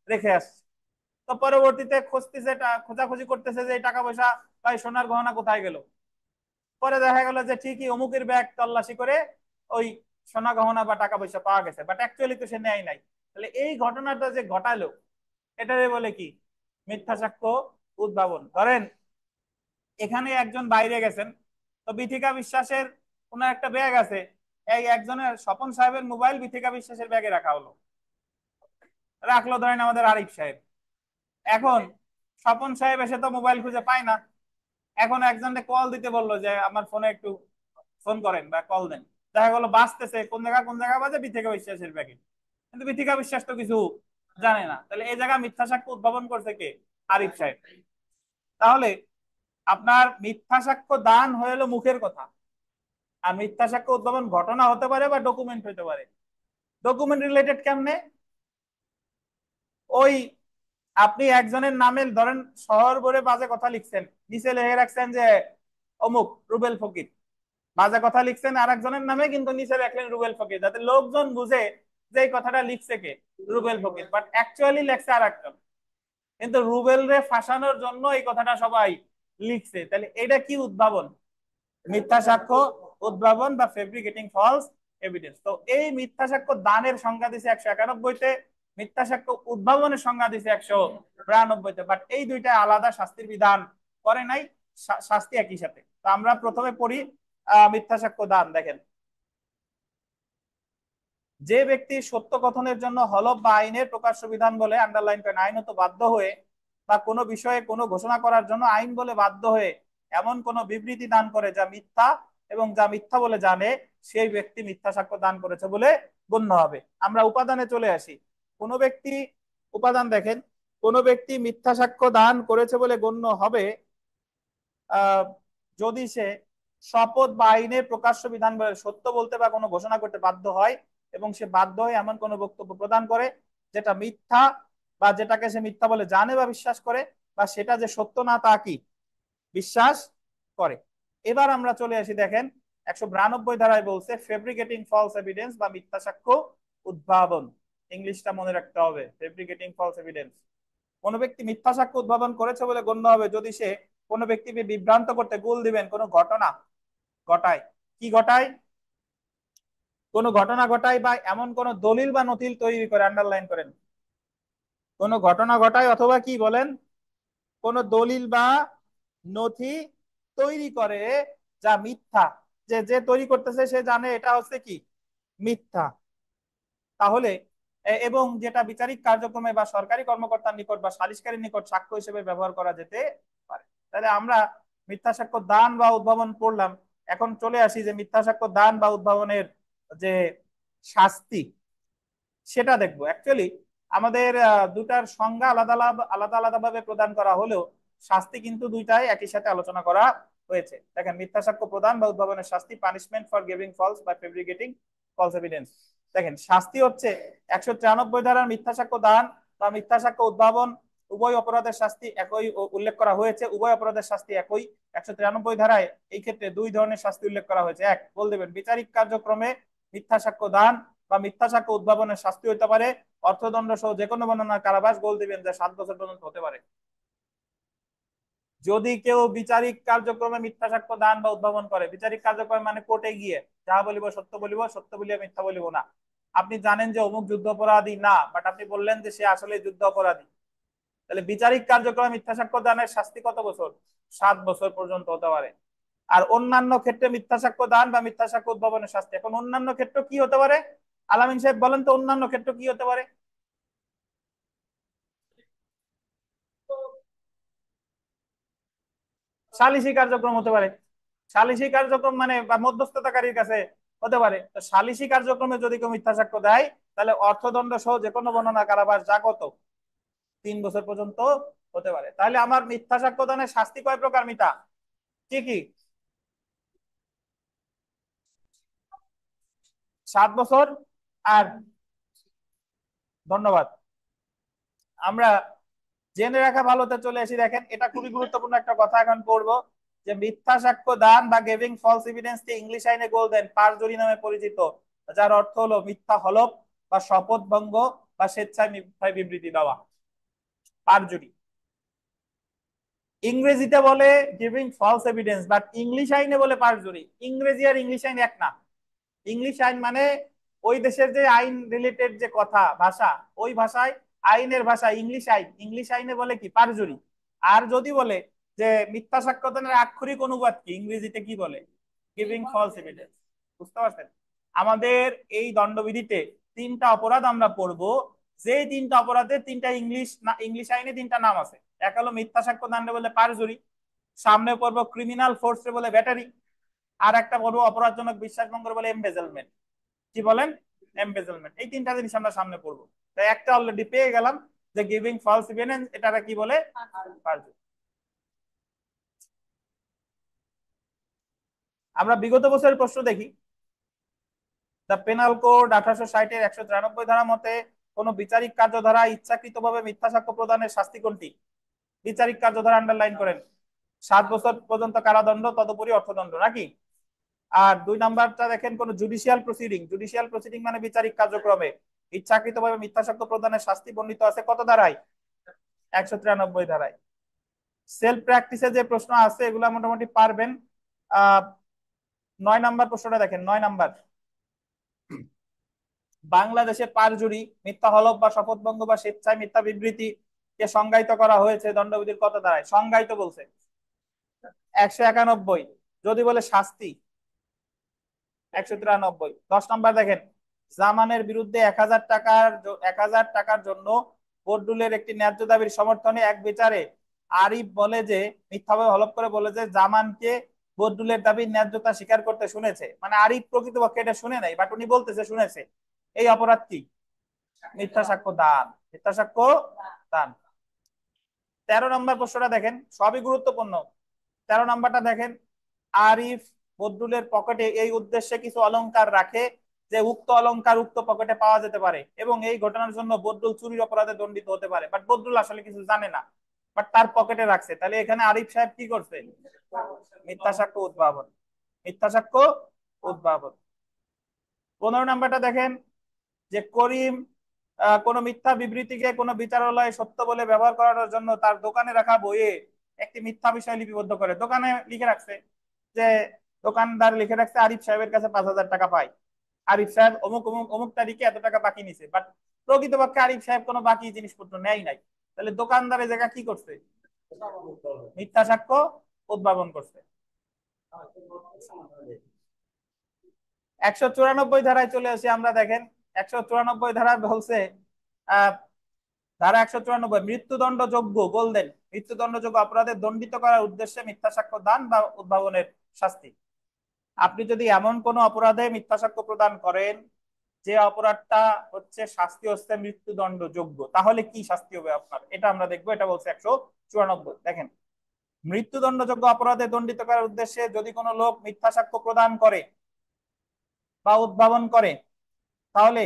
রেখে আসছে। তো পরবর্তীতে খুঁজতেছে, খোঁজাখুঁজি করতেছে যে এই টাকা পয়সা বা এই সোনার গহনা কোথায় গেল। পরে দেখা গেল যে ঠিকই অমুকের ব্যাগ তল্লাশি করে ওই সোনা গহনা বা টাকা পয়সা পাওয়া গেছে, বাট অ্যাকচুয়ালি তো সে নেয় নাই। তাহলে এই ঘটনাটা যে ঘটালো এটারে বলে কি? মিথ্যা সাক্ষ্য উদ্ভাবন। ধরেন এখানে একজন বাইরে গেছেন, তো বিথিকা বিশ্বাসের কোন একটা ব্যাগ আছে, এই একজনের স্বপন সাহেবের মোবাইল বিথিকা বিশ্বাসের ব্যাগে রাখা হলো, রাখলো ধরেন আমাদের আরিফ সাহেব। এখন স্বপন সাহেব এসে তো মোবাইল খুঁজে পায় না, এখন একজনকে কল দিতে বললো যে আমার ফোনে একটু ফোন করেন বা কল দেন, দেখা গেলো বাঁচতেছে, কোন জায়গা বাজে, বিথিকা বিশ্বাসের প্যাকেট, কিন্তু বিথিকা বিশ্বাস তো কিছু জানে না, তাহলে এই জায়গা মিথ্যা সাক্ষ্য উদ্ভাবন করছে কে? আরিফ সাহেব। তাহলে আপনার মিথ্যা সাক্ষ্য দান হয়ে হলো মুখের কথা, আর মিথ্যা সাক্ষ্য উদ্ভাবন ঘটনা হতে পারে বা ডকুমেন্ট হতে পারে। ডকুমেন্ট রিলেটেড কেমনে? ওই আপনি একজনের নামে ধরেন শহর ভরে বাজে কথা লিখছেন, নিচে লিখে রাখছেন যে অমুক রুবেল ফকির, বাজে কথা লিখছেন আর একজনের নামে, কিন্তু নিচে রাখলেন রুবেল ফকির, যাতে লোকজন বুঝে যে এই কথাটা লিখছে কে? রুবেল ফকির, বাট অ্যাকচুয়ালি লেখছে আর একজন, কিন্তু রুবেল রে ফাঁসানোর জন্য এই কথাটা সবাই লিখছে। তাহলে এটা কি উদ্ভাবন? মিথ্যা সাক্ষ্য উদ্ভাবন বা ফেব্রিকেটিং ফলস এভিডেন্স। তো এই মিথ্যা সাক্ষ্য দানের সংজ্ঞা দিছে 191-তে, মিথ্যা সাক্ষ্য উদ্ভাবনের সংজ্ঞা দিছে 192-তে, বাট এই দুইটা আলাদা শাস্তির বিধান করে নাই, শাস্তি একই সাথে। তো আমরা প্রথমে পড়ি মিথ্যা সাক্ষ্য দান। দেখেন, যে ব্যক্তি সত্য কথনের জন্য হলফ বা আইনের প্রকাশ্য বিধান বলে, আন্ডারলাইন করেন, আইনত বাধ্য হয়ে বা কোনো বিষয়ে কোনো ঘোষণা করার জন্য আইন বলে বাধ্য হয়ে এমন কোন বিবৃতি দান করে যা মিথ্যা এবং যা মিথ্যা বলে জানে, সেই ব্যক্তি মিথ্যা সাক্ষ্য দান করেছে বলে গণ্য হবে। আমরা উপাদানে চলে আসি। কোনো ব্যক্তি, উপাদান দেখেন, কোনো ব্যক্তি মিথ্যা সাক্ষ্য দান করেছে বলে গণ্য হবে আহ যদি সে শপথ বা আইনের প্রকাশ্য বিধান বলে সত্য বলতে বা কোনো ঘোষণা করতে বাধ্য হয়, এবং সে বাধ্য হয়ে এমন কোনো বক্তব্য প্রদান করে যেটা মিথ্যা, বা যেটাকে সে মিথ্যা বলে জানে বা বিশ্বাস করে, বা সেটা যে সত্য না তা কি বিশ্বাস করে। এবার আমরা চলে আসি, দেখেন 192 ধারায় বলছে ফেব্রিকেটিং ফলস এভিডেন্স বা মিথ্যা সাক্ষ্য উদ্ভাবন। ইংলিশটা মনে রাখতে হবে, ফেব্রিকেটিং ফলস এভিডেন্স। কোনো ব্যক্তি মিথ্যা সাক্ষ্য উদ্ভাবন করেছে বলে গণ্য হবে যদি সে কোনো ব্যক্তিকে বিভ্রান্ত করতে, গোল দিবেন, কোনো ঘটনা ঘটায়, কি ঘটায়? কোনো ঘটনা ঘটায় বা এমন কোন দলিল বা নথিল তৈরি করে, আন্ডারলাইন করেন, কোনো ঘটনা ঘটায় অথবা কি বলেন, কোন দলিল বা নথি তৈরি করে যা মিথ্যা, যে যে তৈরি করতেছে সে জানে এটা হচ্ছে কি মিথ্যা, তাহলে এবং যেটা বিচারিক কার্যক্রমে বা সরকারি কর্মকর্তার নিকট বা সালিসকারীর নিকট সাক্ষ্য হিসেবে ব্যবহার করা যেতে পারে। তাহলে আমরা মিথ্যা সাক্ষ্য দান বা উদ্ভাবন পড়লাম। এখন চলে আসি যে মিথ্যা সাক্ষ্য দান বা উদ্ভাবনের যে শাস্তি সেটা দেখবো। অ্যাকচুয়ালি আমাদের দুটার সংজ্ঞা আলাদা আলাদা আলাদা ভাবে প্রদান করা হলেও শাস্তি কিন্তু দুইটাই একই সাথে আলোচনা করা হয়েছে। দেখেন, মিথ্যা সাক্ষ্য প্রদান বা উদ্ভাবনের শাস্তি, পানিশমেন্ট ফর গিভিং ফলস বা ফেব্রিকেটিং ফলস এভিডেন্স। দেখেন, শাস্তি হচ্ছে 193 ধারার মিথ্যা সাক্ষ্য দান বা মিথ্যা সাক্ষ্য উদ্ভাবন উভয় অপরাধের শাস্তি একই উল্লেখ করা হয়েছে, উভয় অপরাধের শাস্তি একই। 193 ধারায় এই ক্ষেত্রে দুই ধরনের শাস্তি উল্লেখ করা হয়েছে। এক, বল দেবেন, বিচারিক কার্যক্রমে মিথ্যা সাক্ষ্য দান বা মিথ্যা সাক্ষ্য উদ্ভাবনের শাস্তি হতে পারে অর্থদণ্ড সহ যে কোনো বর্ণনার কারাবাস, গোল দিবেন যে 7 বছর পর্যন্ত হতে পারে। যদি কেউ বিচারিক কার্যক্রমে মিথ্যা সাক্ষ্য দান বা উদ্ভাবন করে, বিচারিক কার্যক্রম মানে কোর্টে গিয়ে যাহা বলিব সত্য বলিব, সত্য বলিয়া মিথ্যা বলিব না। আপনি জানেন যে অমুক যুদ্ধ অপরাধী না, বাট আপনি বললেন যে সে আসলে যুদ্ধ অপরাধী, তাহলে বিচারিক কার্যক্রমে মিথ্যা সাক্ষ্য দানের শাস্তি কত বছর? 7 বছর পর্যন্ত হতে পারে। আর অন্যান্য ক্ষেত্রে মিথ্যা সাক্ষ্য দান বা মিথ্যা সাক্ষ্য উদ্ভাবনের শাস্তি, এখন অন্যান্য ক্ষেত্র কি হতে পারে? আলামিন সাহেব বলেন তো, অন্যান্য ক্ষেত্র কি হতে পারে? সালিসি কার্যক্রম হতে পারে। সালিসি কার্যক্রম মানে বা মধ্যস্থতাকারীর কাছে হতে পারে। তো সালিসি কার্যক্রমে যদি কেউ মিথ্যা সাক্ষ্য দেয়, তাহলে অর্থদণ্ড সহ যে কোনো বর্ণনা কারাবাস, যা কত 3 বছর পর্যন্ত হতে পারে। তাহলে আমার মিথ্যা সাক্ষ্য দানের শাস্তি কয় প্রকার মিতা? কি কি? 7 বছর আর, ধন্যবাদ। আমরা জেনে রাখা ভালোতে চলে আসি। দেখেন, এটা খুবই গুরুত্বপূর্ণ একটা কথা এখন পড়বো, যে মিথ্যা সাক্ষ্য দান বা গিভিং ফলস এভিডেন্স কে ইংলিশ আইনে গোল্ডেন পারজুরি নামে পরিচিত, যার অর্থ হলো মিথ্যা হলফ বা শপথ ভঙ্গ বা স্বেচ্ছায় মিথ্যায় বিবৃতি দেওয়া, পারজুরি। ইংরেজিতে বলে giving false evidence, but English আইনে বলে পারজুরি। ইংরেজি আর ইংলিশ আইন এক না। ইংলিশ আইন মানে ওই দেশের যে আইন রিলেটেড যে কথা ভাষা, ওই ভাষায় আইনের ভাষা ইংলিশ আইন, ইংলিশ আইনে বলে কি পারজুরি। আর যদি বলে যে মিথ্যা সাক্ষ্য দানের আক্ষরিক অনুবাদ কি, ইংরেজিতে কি বলে? Giving false evidence. বুঝতে পারছেন? আমাদের এই দণ্ডবিধিতে 3টা অপরাধ আমরা পড়বো, যে 3টা অপরাধের 3টা ইংলিশ আইনে 3টা নাম আছে। এক হলো মিথ্যা সাক্ষ্য দান বলে পারজুরি, সামনে পড়বো ক্রিমিনাল ফোর্স বলে ব্যাটারি, আর একটা পড়বো অপরাধজনক বিশ্বাসভঙ্গ বলে এমবেজেলমেন্ট। কি বলেন? এমবেজেলমেন্ট। এই তিনটা জিনিস আমরা সামনে পড়বো। তাই একটা অলরেডি পেয়ে গেলাম যে গিভিং ফলস এভিডেন্স, এটা কি বলে? পারজুরি। আমরা বিগত বছরের প্রশ্ন দেখি। দ্য পেনাল কোড 1860-এর 193 ধারা মতে কোন বিচারিক কার্যধারা ইচ্ছাকৃতভাবে মিথ্যা সাক্ষ্য প্রদানের শাস্তি কোনটি? বিচারিক কার্যধারা আন্ডারলাইন করেন। 7 বছর পর্যন্ত কারাদণ্ড, তদুপরি অর্থদণ্ড, নাকি? আর 2 নাম্বারটা দেখেন, কোন জুডিশিয়াল প্রসিডিং, জুডিশিয়াল প্রসিডিং মানে বিচারিক কার্যক্রমে ইচ্ছাকৃতভাবে মিথ্যা সাক্ষ্য প্রদানের শাস্তি বর্ণিত আছে কত ধারায়? 193 ধারায়। সেলফ প্র্যাকটিসে যে প্রশ্ন আছে এগুলা মোটামুটি পারবেন। 9 নাম্বার প্রশ্নটা দেখেন, 9 নাম্বার। বাংলাদেশে পারজুরি, মিথ্যা হলফ বা শপথভঙ্গ বা স্বেচ্ছায় মিথ্যা বিবৃতি কে সংজ্ঞায়িত করা হয়েছে দণ্ডবিধির কত ধারায়? সংজ্ঞায়িত বলছে 191। যদি বলে শাস্তি 193। 10 নাম্বার দেখেন, জামানের বিরুদ্ধে 1000 টাকার জন্য বদরুলের একটি ন্যায্য দাবির সমর্থনে এক বিচারে আরিফ বলে যে মিথ্যাভাবে হলফ করে বলে যে জামানকে বদরুলের দাবির ন্যায্যতা স্বীকার করতে শুনেছে। মানে আরিফ প্রকৃতপক্ষে এটা শুনে নাই, বাট উনি বলতেছে শুনেছে। এই অপরাধ কি? মিথ্যা সাক্ষ্য দান। মিথ্যা সাক্ষ্য দান। 13 নম্বর প্রশ্নটা দেখেন, সবই গুরুত্বপূর্ণ। 13 নম্বরটা দেখেন, আরিফ বদরুলের পকেটে এই উদ্দেশ্যে কিছু অলংকার রাখে যে উক্ত অলংকার উক্ত পকেটে পাওয়া যেতে পারে এবং এই ঘটনার জন্য বদরুল চুরির অপরাধে দণ্ডিত হতে পারে। বাট বদরুল আসলে কিছু জানে না, বাট তার পকেটে রাখছে। তাহলে এখানে আরিফ সাহেব কি করছে? মিথ্যা সাক্ষ্য উদ্ভাবন। মিথ্যা সাক্ষ্য উদ্ভাবন। 15 নাম্বারটা দেখেন, যে করিম কোন মিথ্যা বিবৃতিকে কোন বিচারালয়ে সত্য বলে ব্যবহার করার জন্য তার দোকানে রাখা বইয়ে একটি মিথ্যা বিষয় লিপিবদ্ধ করে। দোকানে লিখে রাখছে যে, দোকানদার লিখে রাখছে আরিফ সাহেবের কাছে 5000 টাকা পাই, আরিফ সাহেব অমুক অমুক অমুক তারিখে এত টাকা বাকি নিছে, বাট প্রকৃতপক্ষে আরিফ সাহেব কোনো বাকি জিনিসপত্র নেয় নাই। তাহলে দোকানদারের জায়গা কি করছে? মিথ্যা সাক্ষ্য উদ্ভাবন করছে। 194 ধারায় চলে আসি আমরা। দেখেন 194 ধারা বলছে, আহ ধারা 194, মৃত্যুদণ্ডযোগ্য বললেন মৃত্যুদণ্ডযোগ্য অপরাধে দণ্ডিত করার উদ্দেশ্যে মিথ্যা সাক্ষ্য দান বা উদ্ভাবনের শাস্তি। আপনি যদি এমন কোন অপরাধে মিথ্যা সাক্ষ্য প্রদান করেন যে অপরাধটা হচ্ছে শাস্তি হচ্ছে মৃত্যুদণ্ডযোগ্য, তাহলে কি শাস্তি হবে আপনার? এটা আমরা দেখবো। এটা বলছে 194। দেখেন, মৃত্যুদণ্ডযোগ্য অপরাধে দণ্ডিত করার উদ্দেশ্যে যদি কোনো লোক মিথ্যা সাক্ষ্য প্রদান করে বা উদ্ভাবন করে, তাহলে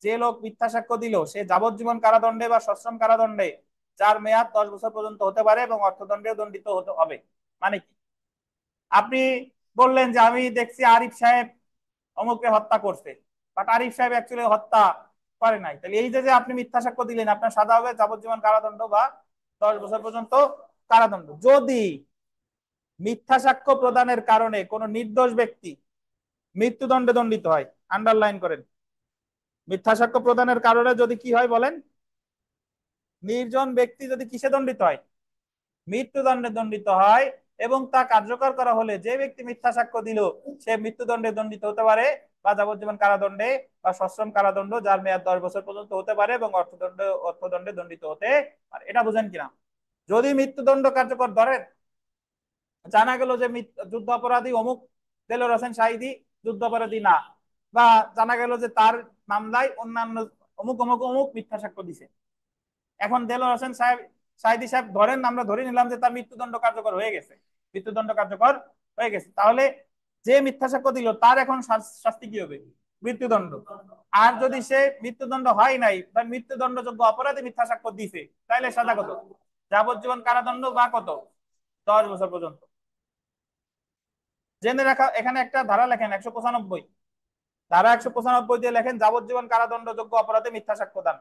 যে লোক মিথ্যা সাক্ষ্য দিল সে যাবজ্জীবন কারাদণ্ডে বা সশ্রম কারাদণ্ডে, যার মেয়াদ 10 বছর পর্যন্ত হতে পারে, এবং অর্থদণ্ডেও দণ্ডিত হতে হবে। মানে কি? আপনি বললেন যে আমি দেখছি আরিফ সাহেব অমুককে হত্যা করছে, বাট আরিফ সাহেব অ্যাকচুয়ালি হত্যা করে নাই। তাহলে এই যে আপনি মিথ্যা সাক্ষ্য দিলেন, আপনার সাজা হবে যাবজ্জীবন কারাদণ্ড বা 10 বছর পর্যন্ত কারাদণ্ড। যদি মিথ্যা সাক্ষ্য প্রদানের কারণে কোনো নির্দোষ ব্যক্তি মৃত্যুদণ্ডে দণ্ডিত হয়, আন্ডারলাইন করেন, মিথ্যা সাক্ষ্য প্রদানের কারণে যদি কি হয় বলেন? নির্জন ব্যক্তি যদি কিসে দণ্ডিত হয়? মৃত্যুদণ্ডে দণ্ডিত হয়, এবং তা কার্যকর করা হলে যে ব্যক্তি মিথ্যা সাক্ষ্য দিল সে মৃত্যুদণ্ডে দণ্ডিত হতে পারে বা যাবজ্জীবন কারাদণ্ডে বা সশ্রম কারাদণ্ড, যার মেয়াদ 10 বছর পর্যন্ত হতে পারে, এবং অর্থদণ্ডে দণ্ডিত হতে পারে। এটা বুঝেন কিনা? যদি মৃত্যুদণ্ড কার্যকর ধরেন, জানা গেল যে যুদ্ধ অপরাধী অমুক দেলোয়ার হোসেন শাহিদি যুদ্ধ অপরাধী না, বা জানা গেল যে তার মামলায় অন্যান্য অমুক অমুক অমুক মিথ্যা সাক্ষ্য দিছে। এখন দেলোয়ার হোসেন শাহিদি সাহেব ধরেন, আমরা ধরে নিলাম যে তার মৃত্যুদণ্ড কার্যকর হয়ে গেছে, মৃত্যুদণ্ড কার্যকর হয়ে গেছে। তাহলে যে মিথ্যা সাক্ষ্য দিল তার এখন শাস্তি কি হবে? মৃত্যুদণ্ড। আর যদি সে মৃত্যুদণ্ড হয় নাই বা মৃত্যুদণ্ডযোগ্য অপরাধে মিথ্যা সাক্ষ্য দিছে, তাহলে সাজা কত? যাবজ্জীবন কারাদণ্ড বা কত? 10 বছর পর্যন্ত। জেনে রাখা, এখানে একটা ধারা লেখেন 195, ধারা 195 দিয়ে লেখেন যাবজ্জীবন কারাদণ্ডযোগ্য অপরাধে মিথ্যা সাক্ষ্য দান।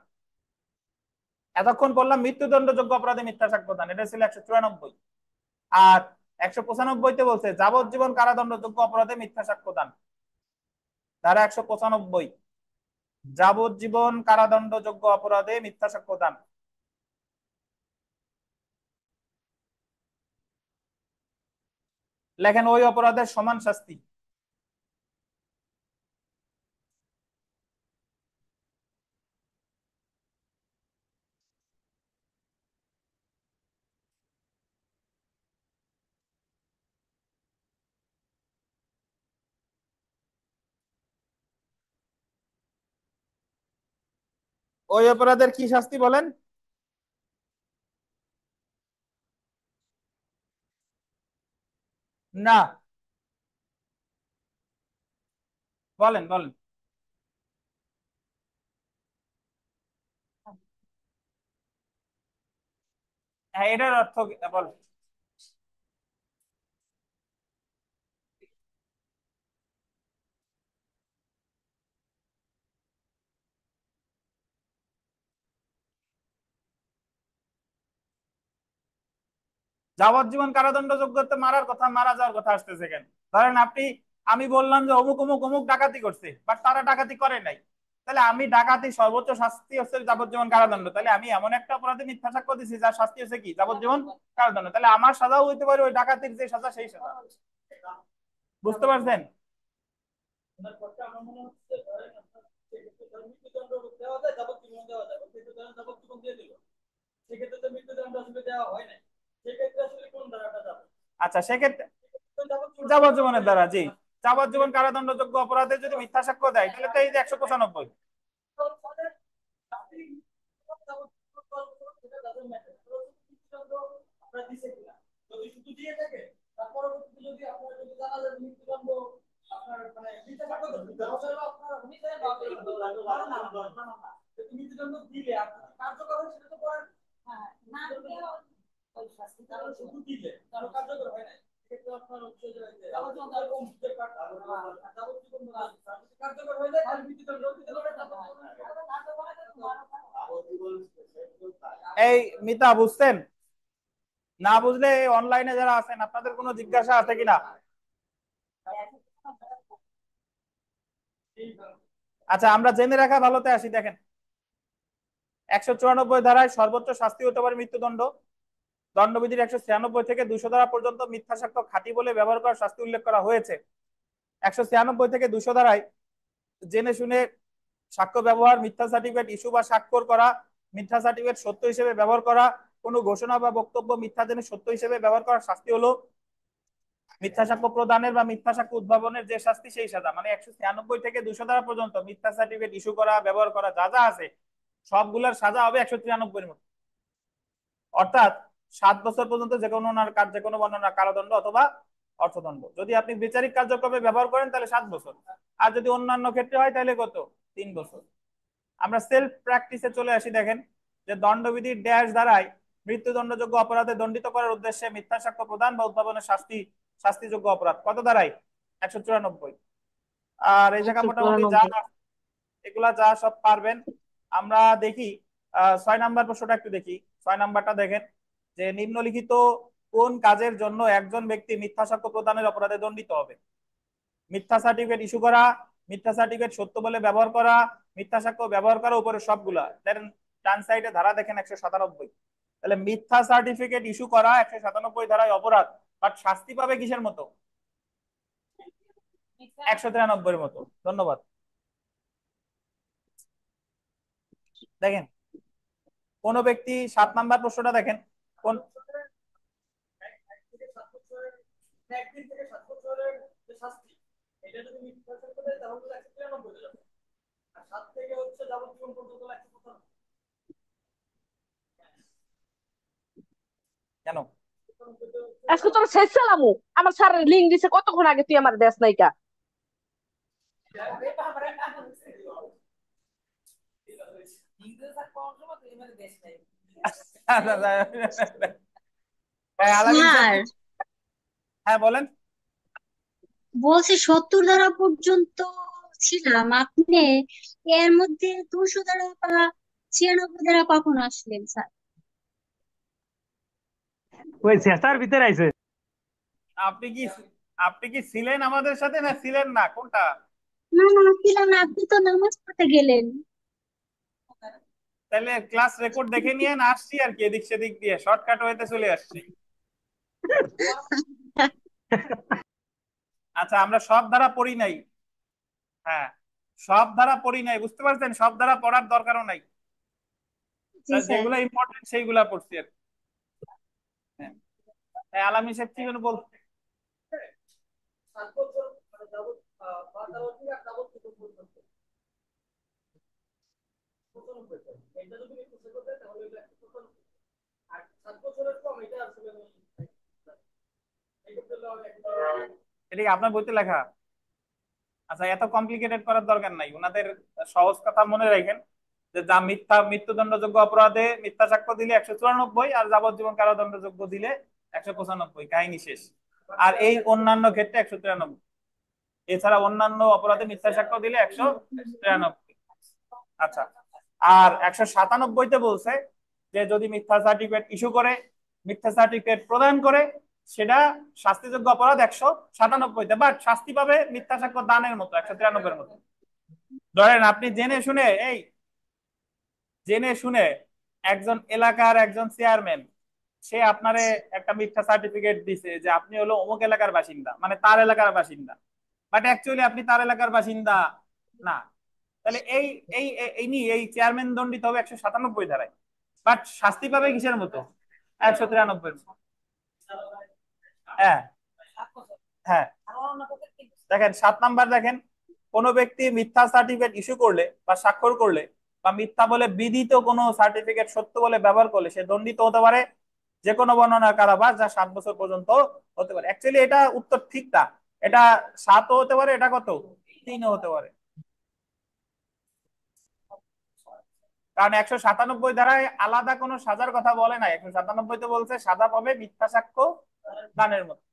এতক্ষণ বললাম মৃত্যুদণ্ডযোগ্য অপরাধে মিথ্যা সাক্ষ্য দান, এটা ছিল 194। আর 195-তে বলছে যাবজ্জীবন কারাদণ্ডযোগ্য অপরাধে মিথ্যা সাক্ষ্য দান। ধারা 195, যাবজ্জীবন কারাদণ্ডযোগ্য অপরাধে মিথ্যা সাক্ষ্য দান। লেখেন ওই অপরাধের সমান শাস্তি। ওই অপরাধের কি শাস্তি বলেন? না, বলেন বলেন। হ্যাঁ, এটার অর্থ বলেন। যাবজ্জীবন কারাদণ্ডযোগ্য তো মারার কথা, মারা যাওয়ার কথা আসতেছে কেন? ধরেন আপনি, আমি বললাম যে অমুক অমুক অমুক ডাকাতি করছে, বাট তারা ডাকাতি করে নাই, তাহলে আমি ডাকাতি সর্বোচ্চ শাস্তি হচ্ছে যাবজ্জীবন কারাদণ্ড, তাহলে আমি এমন একটা অপরাধে মিথ্যা সাক্ষ্য দিছি যার শাস্তি হচ্ছে কি যাবজ্জীবন কারাদণ্ড, তাহলে আমার সাজাও হইতে পারে ওই ডাকাতির যে সাজা সেই সাজা। বুঝতে পারছেন? আচ্ছা, সেক্ষেত্রে যাবজ্জীবনের দ্বারা, জি, যাবজ্জীবন কারাদণ্ডযোগ্য অপরাধে যদি মিথ্যা সাক্ষ্য দেয় তাহলে তো এই যে 195। এই মিতা, বুঝছেন? না বুঝলে অনলাইনে যারা আছেন আপনাদের কোনো জিজ্ঞাসা আছে কিনা? আচ্ছা, আমরা জেনে রাখা ভালোতে আসি, দেখেন 194 ধারায় সর্বোচ্চ শাস্তি হতে পারে মৃত্যুদণ্ড। দণ্ডবিধির 196 থেকে 200 ধারা পর্যন্ত মিথ্যা সাক্ষ্য খাঁটি বলে ব্যবহার করার শাস্তি উল্লেখ করা হয়েছে। 196 থেকে 200 ধারায় জেনে শুনে সাক্ষ্য ব্যবহার, মিথ্যা সার্টিফিকেট ইস্যু বা স্বাক্ষর করা, মিথ্যা সার্টিফিকেট সত্য হিসেবে ব্যবহার করা, কোনো ঘোষণা বা বক্তব্য মিথ্যা জেনে সত্য হিসেবে ব্যবহার করার শাস্তি হলো মিথ্যা সাক্ষ্য প্রদানের বা মিথ্যা সাক্ষ্য উদ্ভাবনের যে শাস্তি সেই সাজা। মানে 196 থেকে 200 ধারা পর্যন্ত মিথ্যা সার্টিফিকেট ইস্যু করা, ব্যবহার করা যা যা আছে সবগুলোর সাজা হবে 193 মতো, অর্থাৎ 7 বছর পর্যন্ত যে কোনো যে কোনো বর্ণনা কারাদণ্ড অথবা অর্থদণ্ড। যদি আপনি বিচারিক কার্যক্রমে ব্যবহার করেন তাহলে 7 বছর, আর যদি অন্যান্য ক্ষেত্রে হয় তাহলে কত? 3 বছর। আমরা সেলফ প্র্যাকটিসে চলে আসি, দেখেন যে দণ্ডবিধির ড্যাশ দ্বারাই মৃত্যুদণ্ডযোগ্য অপরাধে দণ্ডিত করার উদ্দেশ্যে মিথ্যা সাক্ষ্য প্রদান বা উদ্ভাবনের শাস্তিযোগ্য অপরাধ কত দ্বারাই? 194। আর এই জায়গা মোটামুটি যা 194। এগুলা যা সব পারবেন। আমরা দেখি 6 নাম্বার প্রশ্নটা একটু দেখি। 6 নাম্বারটা দেখেন যে নিম্নলিখিত কোন কাজের জন্য একজন ব্যক্তি মিথ্যা সাক্ষ্য প্রদানের অপরাধে দণ্ডিত হবে? মিথ্যা সার্টিফিকেট ইস্যু করা, মিথ্যা সার্টিফিকেট সত্য বলে ব্যবহার করা, মিথ্যা সাক্ষ্য ব্যবহার করা, উপরে সবগুলা দেখেন। ডান সাইডে ধারা দেখেন 197। তাহলে মিথ্যা সার্টিফিকেট ইস্যু করা 197 ধারায় অপরাধ, বাট শাস্তি পাবে কিসের মতো? 193 মতো। ধন্যবাদ। দেখেন কোন ব্যক্তি 7 নাম্বার প্রশ্নটা দেখেন কোন কেন? আজকে তোর শেষ সালামু আমার স্যারের লিঙ্ক দিছে কতক্ষণ আগে, তুই আমার দেশ নাইকা। হ্যাঁ, আলামিন স্যার স্যার, হ্যাঁ বলেন। বলছে 70 ধারা পর্যন্ত ছিলাম, আপনি এর মধ্যে 200 ধারা বা 96 ধারা কখন আসলেন স্যার? ওই শেষটার ভিতরে আইছে। আপনি কি আপনি কি ছিলেন আমাদের সাথে না ছিলেন না, কোনটা? না না, ছিলাম না, আপনি তো নামাজ পড়তে গেলেন। তাহলে ক্লাস রেকর্ড দেখে নিয়ে আসছি আর কি, এদিক সেদিক দিয়ে শর্টকাট হইতে চলে আসছি। আচ্ছা, আমরা সব ধারা পড়ি নাই। হ্যাঁ, সব ধারা পড়ি নাই, বুঝতে পারছেন? সব ধারা পড়ার দরকারও নাই, জি স্যার। যেগুলো ইম্পর্টেন্ট সেইগুলা পড়ছি আর কি। হ্যাঁ, হ্যাঁ, আলামিন সাহেব কি যেন বলতে। এটা কি আপনার বইতে লেখা? আচ্ছা, এত কমপ্লিকেটেড করার দরকার নাই, ওনাদের সহজ কথা মনে রাখেন যে যা মৃত্যুদণ্ডযোগ্য অপরাধে মিথ্যা সাক্ষ্য দিলে 194, আর যাবজ্জীবন কারাদণ্ডযোগ্য দিলে 195, কাহিনী শেষ। আর এই অন্যান্য ক্ষেত্রে 193। এছাড়া অন্যান্য অপরাধে মিথ্যা সাক্ষ্য দিলে 193। আচ্ছা, আর 197-তে বলছে যে যদি মিথ্যা সার্টিফিকেট ইস্যু করে, মিথ্যা সার্টিফিকেট প্রদান করে, সেটা শাস্তিযোগ্য অপরাধ 197-তে, বাট শাস্তি পাবে মিথ্যা সাক্ষ্য দানের মতো 193-এর মতো। ধরেন আপনি জেনে শুনে একজন এলাকার একজন চেয়ারম্যান, সে আপনারে একটা মিথ্যা সার্টিফিকেট দিছে যে আপনি হলো অমুক এলাকার বাসিন্দা, মানে তার এলাকার বাসিন্দা, বাট অ্যাকচুয়ালি আপনি তার এলাকার বাসিন্দা না। তাহলে এই চেয়ারম্যান দণ্ডিত হবে 197 ধারায়, বাট শাস্তি পাবে কিসের মতো? 193। হ্যাঁ, হ্যাঁ। দেখেন 7 নাম্বার, দেখেন কোন ব্যক্তি মিথ্যা সার্টিফিকেট ইস্যু করলে বা স্বাক্ষর করলে বা মিথ্যা বলে বিদিত কোনো সার্টিফিকেট সত্য বলে ব্যবহার করলে সে দণ্ডিত হতে পারে যে কোনো বর্ণনা কারাবাস, যা 7 বছর পর্যন্ত হতে পারে। অ্যাকচুয়ালি এটা উত্তর ঠিক না, এটা 7ও হতে পারে, এটা কত 3ও হতে পারে। কারণ 197 ধারায় আলাদা কোনো সাজার কথা বলে নাই, 197-তে বলছে সাজা পাবে মিথ্যা সাক্ষ্য দানের মতো।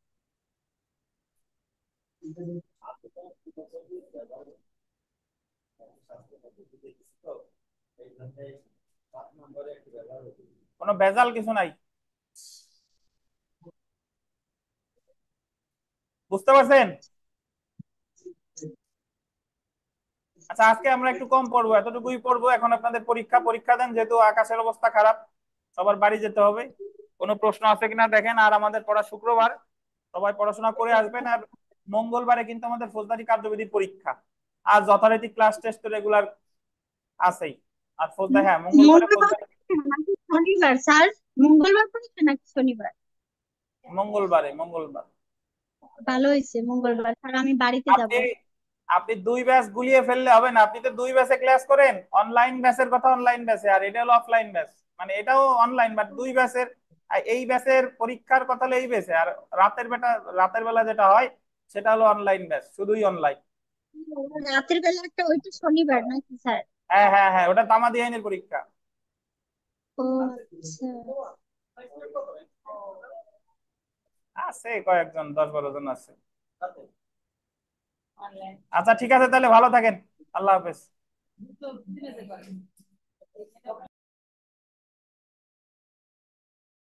কোনো ভেজাল কিছু নাই, বুঝতে পারছেন? আচ্ছা, আজকে আমরা একটু কম পড়বো, এতটুকুই পড়বো। এখন আপনাদের পরীক্ষা দেন, যেহেতু আকাশের অবস্থা খারাপ, সবার বাড়ি যেতে হবে। কোনো প্রশ্ন আছে কিনা দেখেন। আর আমাদের পড়া শুক্রবার, সবাই পড়াশোনা করে আসবেন। আর মঙ্গলবারে কিন্তু আমাদের ফৌজদারি কার্যবিধির পরীক্ষা, আর যথারীতি ক্লাস টেস্ট রেগুলার আছেই। আর ফৌজদারি, হ্যাঁ, মঙ্গলবারে মঙ্গলবার ফৌজদারি। নাকি শনিবার স্যার? মঙ্গলবার পরীক্ষা নাকি শনিবার? মঙ্গলবার। ভালো হয়েছে মঙ্গলবার, স্যার আমি বাড়িতে যাব। আপনি আপনি 2 ব্যাচ গুলিয়ে ফেললে হবে না। আপনি তো 2 ব্যাচে ক্লাস করেন, অনলাইন ব্যাচের কথা অনলাইন ব্যাচে, আর এটা হলো অফলাইন ব্যাচ, মানে এটাও অনলাইন, বাট 2 ব্যাচের। এই ব্যাচের পরীক্ষার কথা হলো এই ব্যাচে, আর রাতের বেলা যেটা হয় সেটা হলো অনলাইন ব্যাচ, শুধুই অনলাইন। রাতের বেলা একটা, ওইটা শনিবার নাকি স্যার? হ্যাঁ, হ্যাঁ, হ্যাঁ, ওটা তামাদি আইনের পরীক্ষা। ও আচ্ছা। আছে কয়েকজন, 10-12 জন আছে। আচ্ছা, ঠিক আছে, তাহলে ভালো থাকেন। আল্লাহ হাফেজ।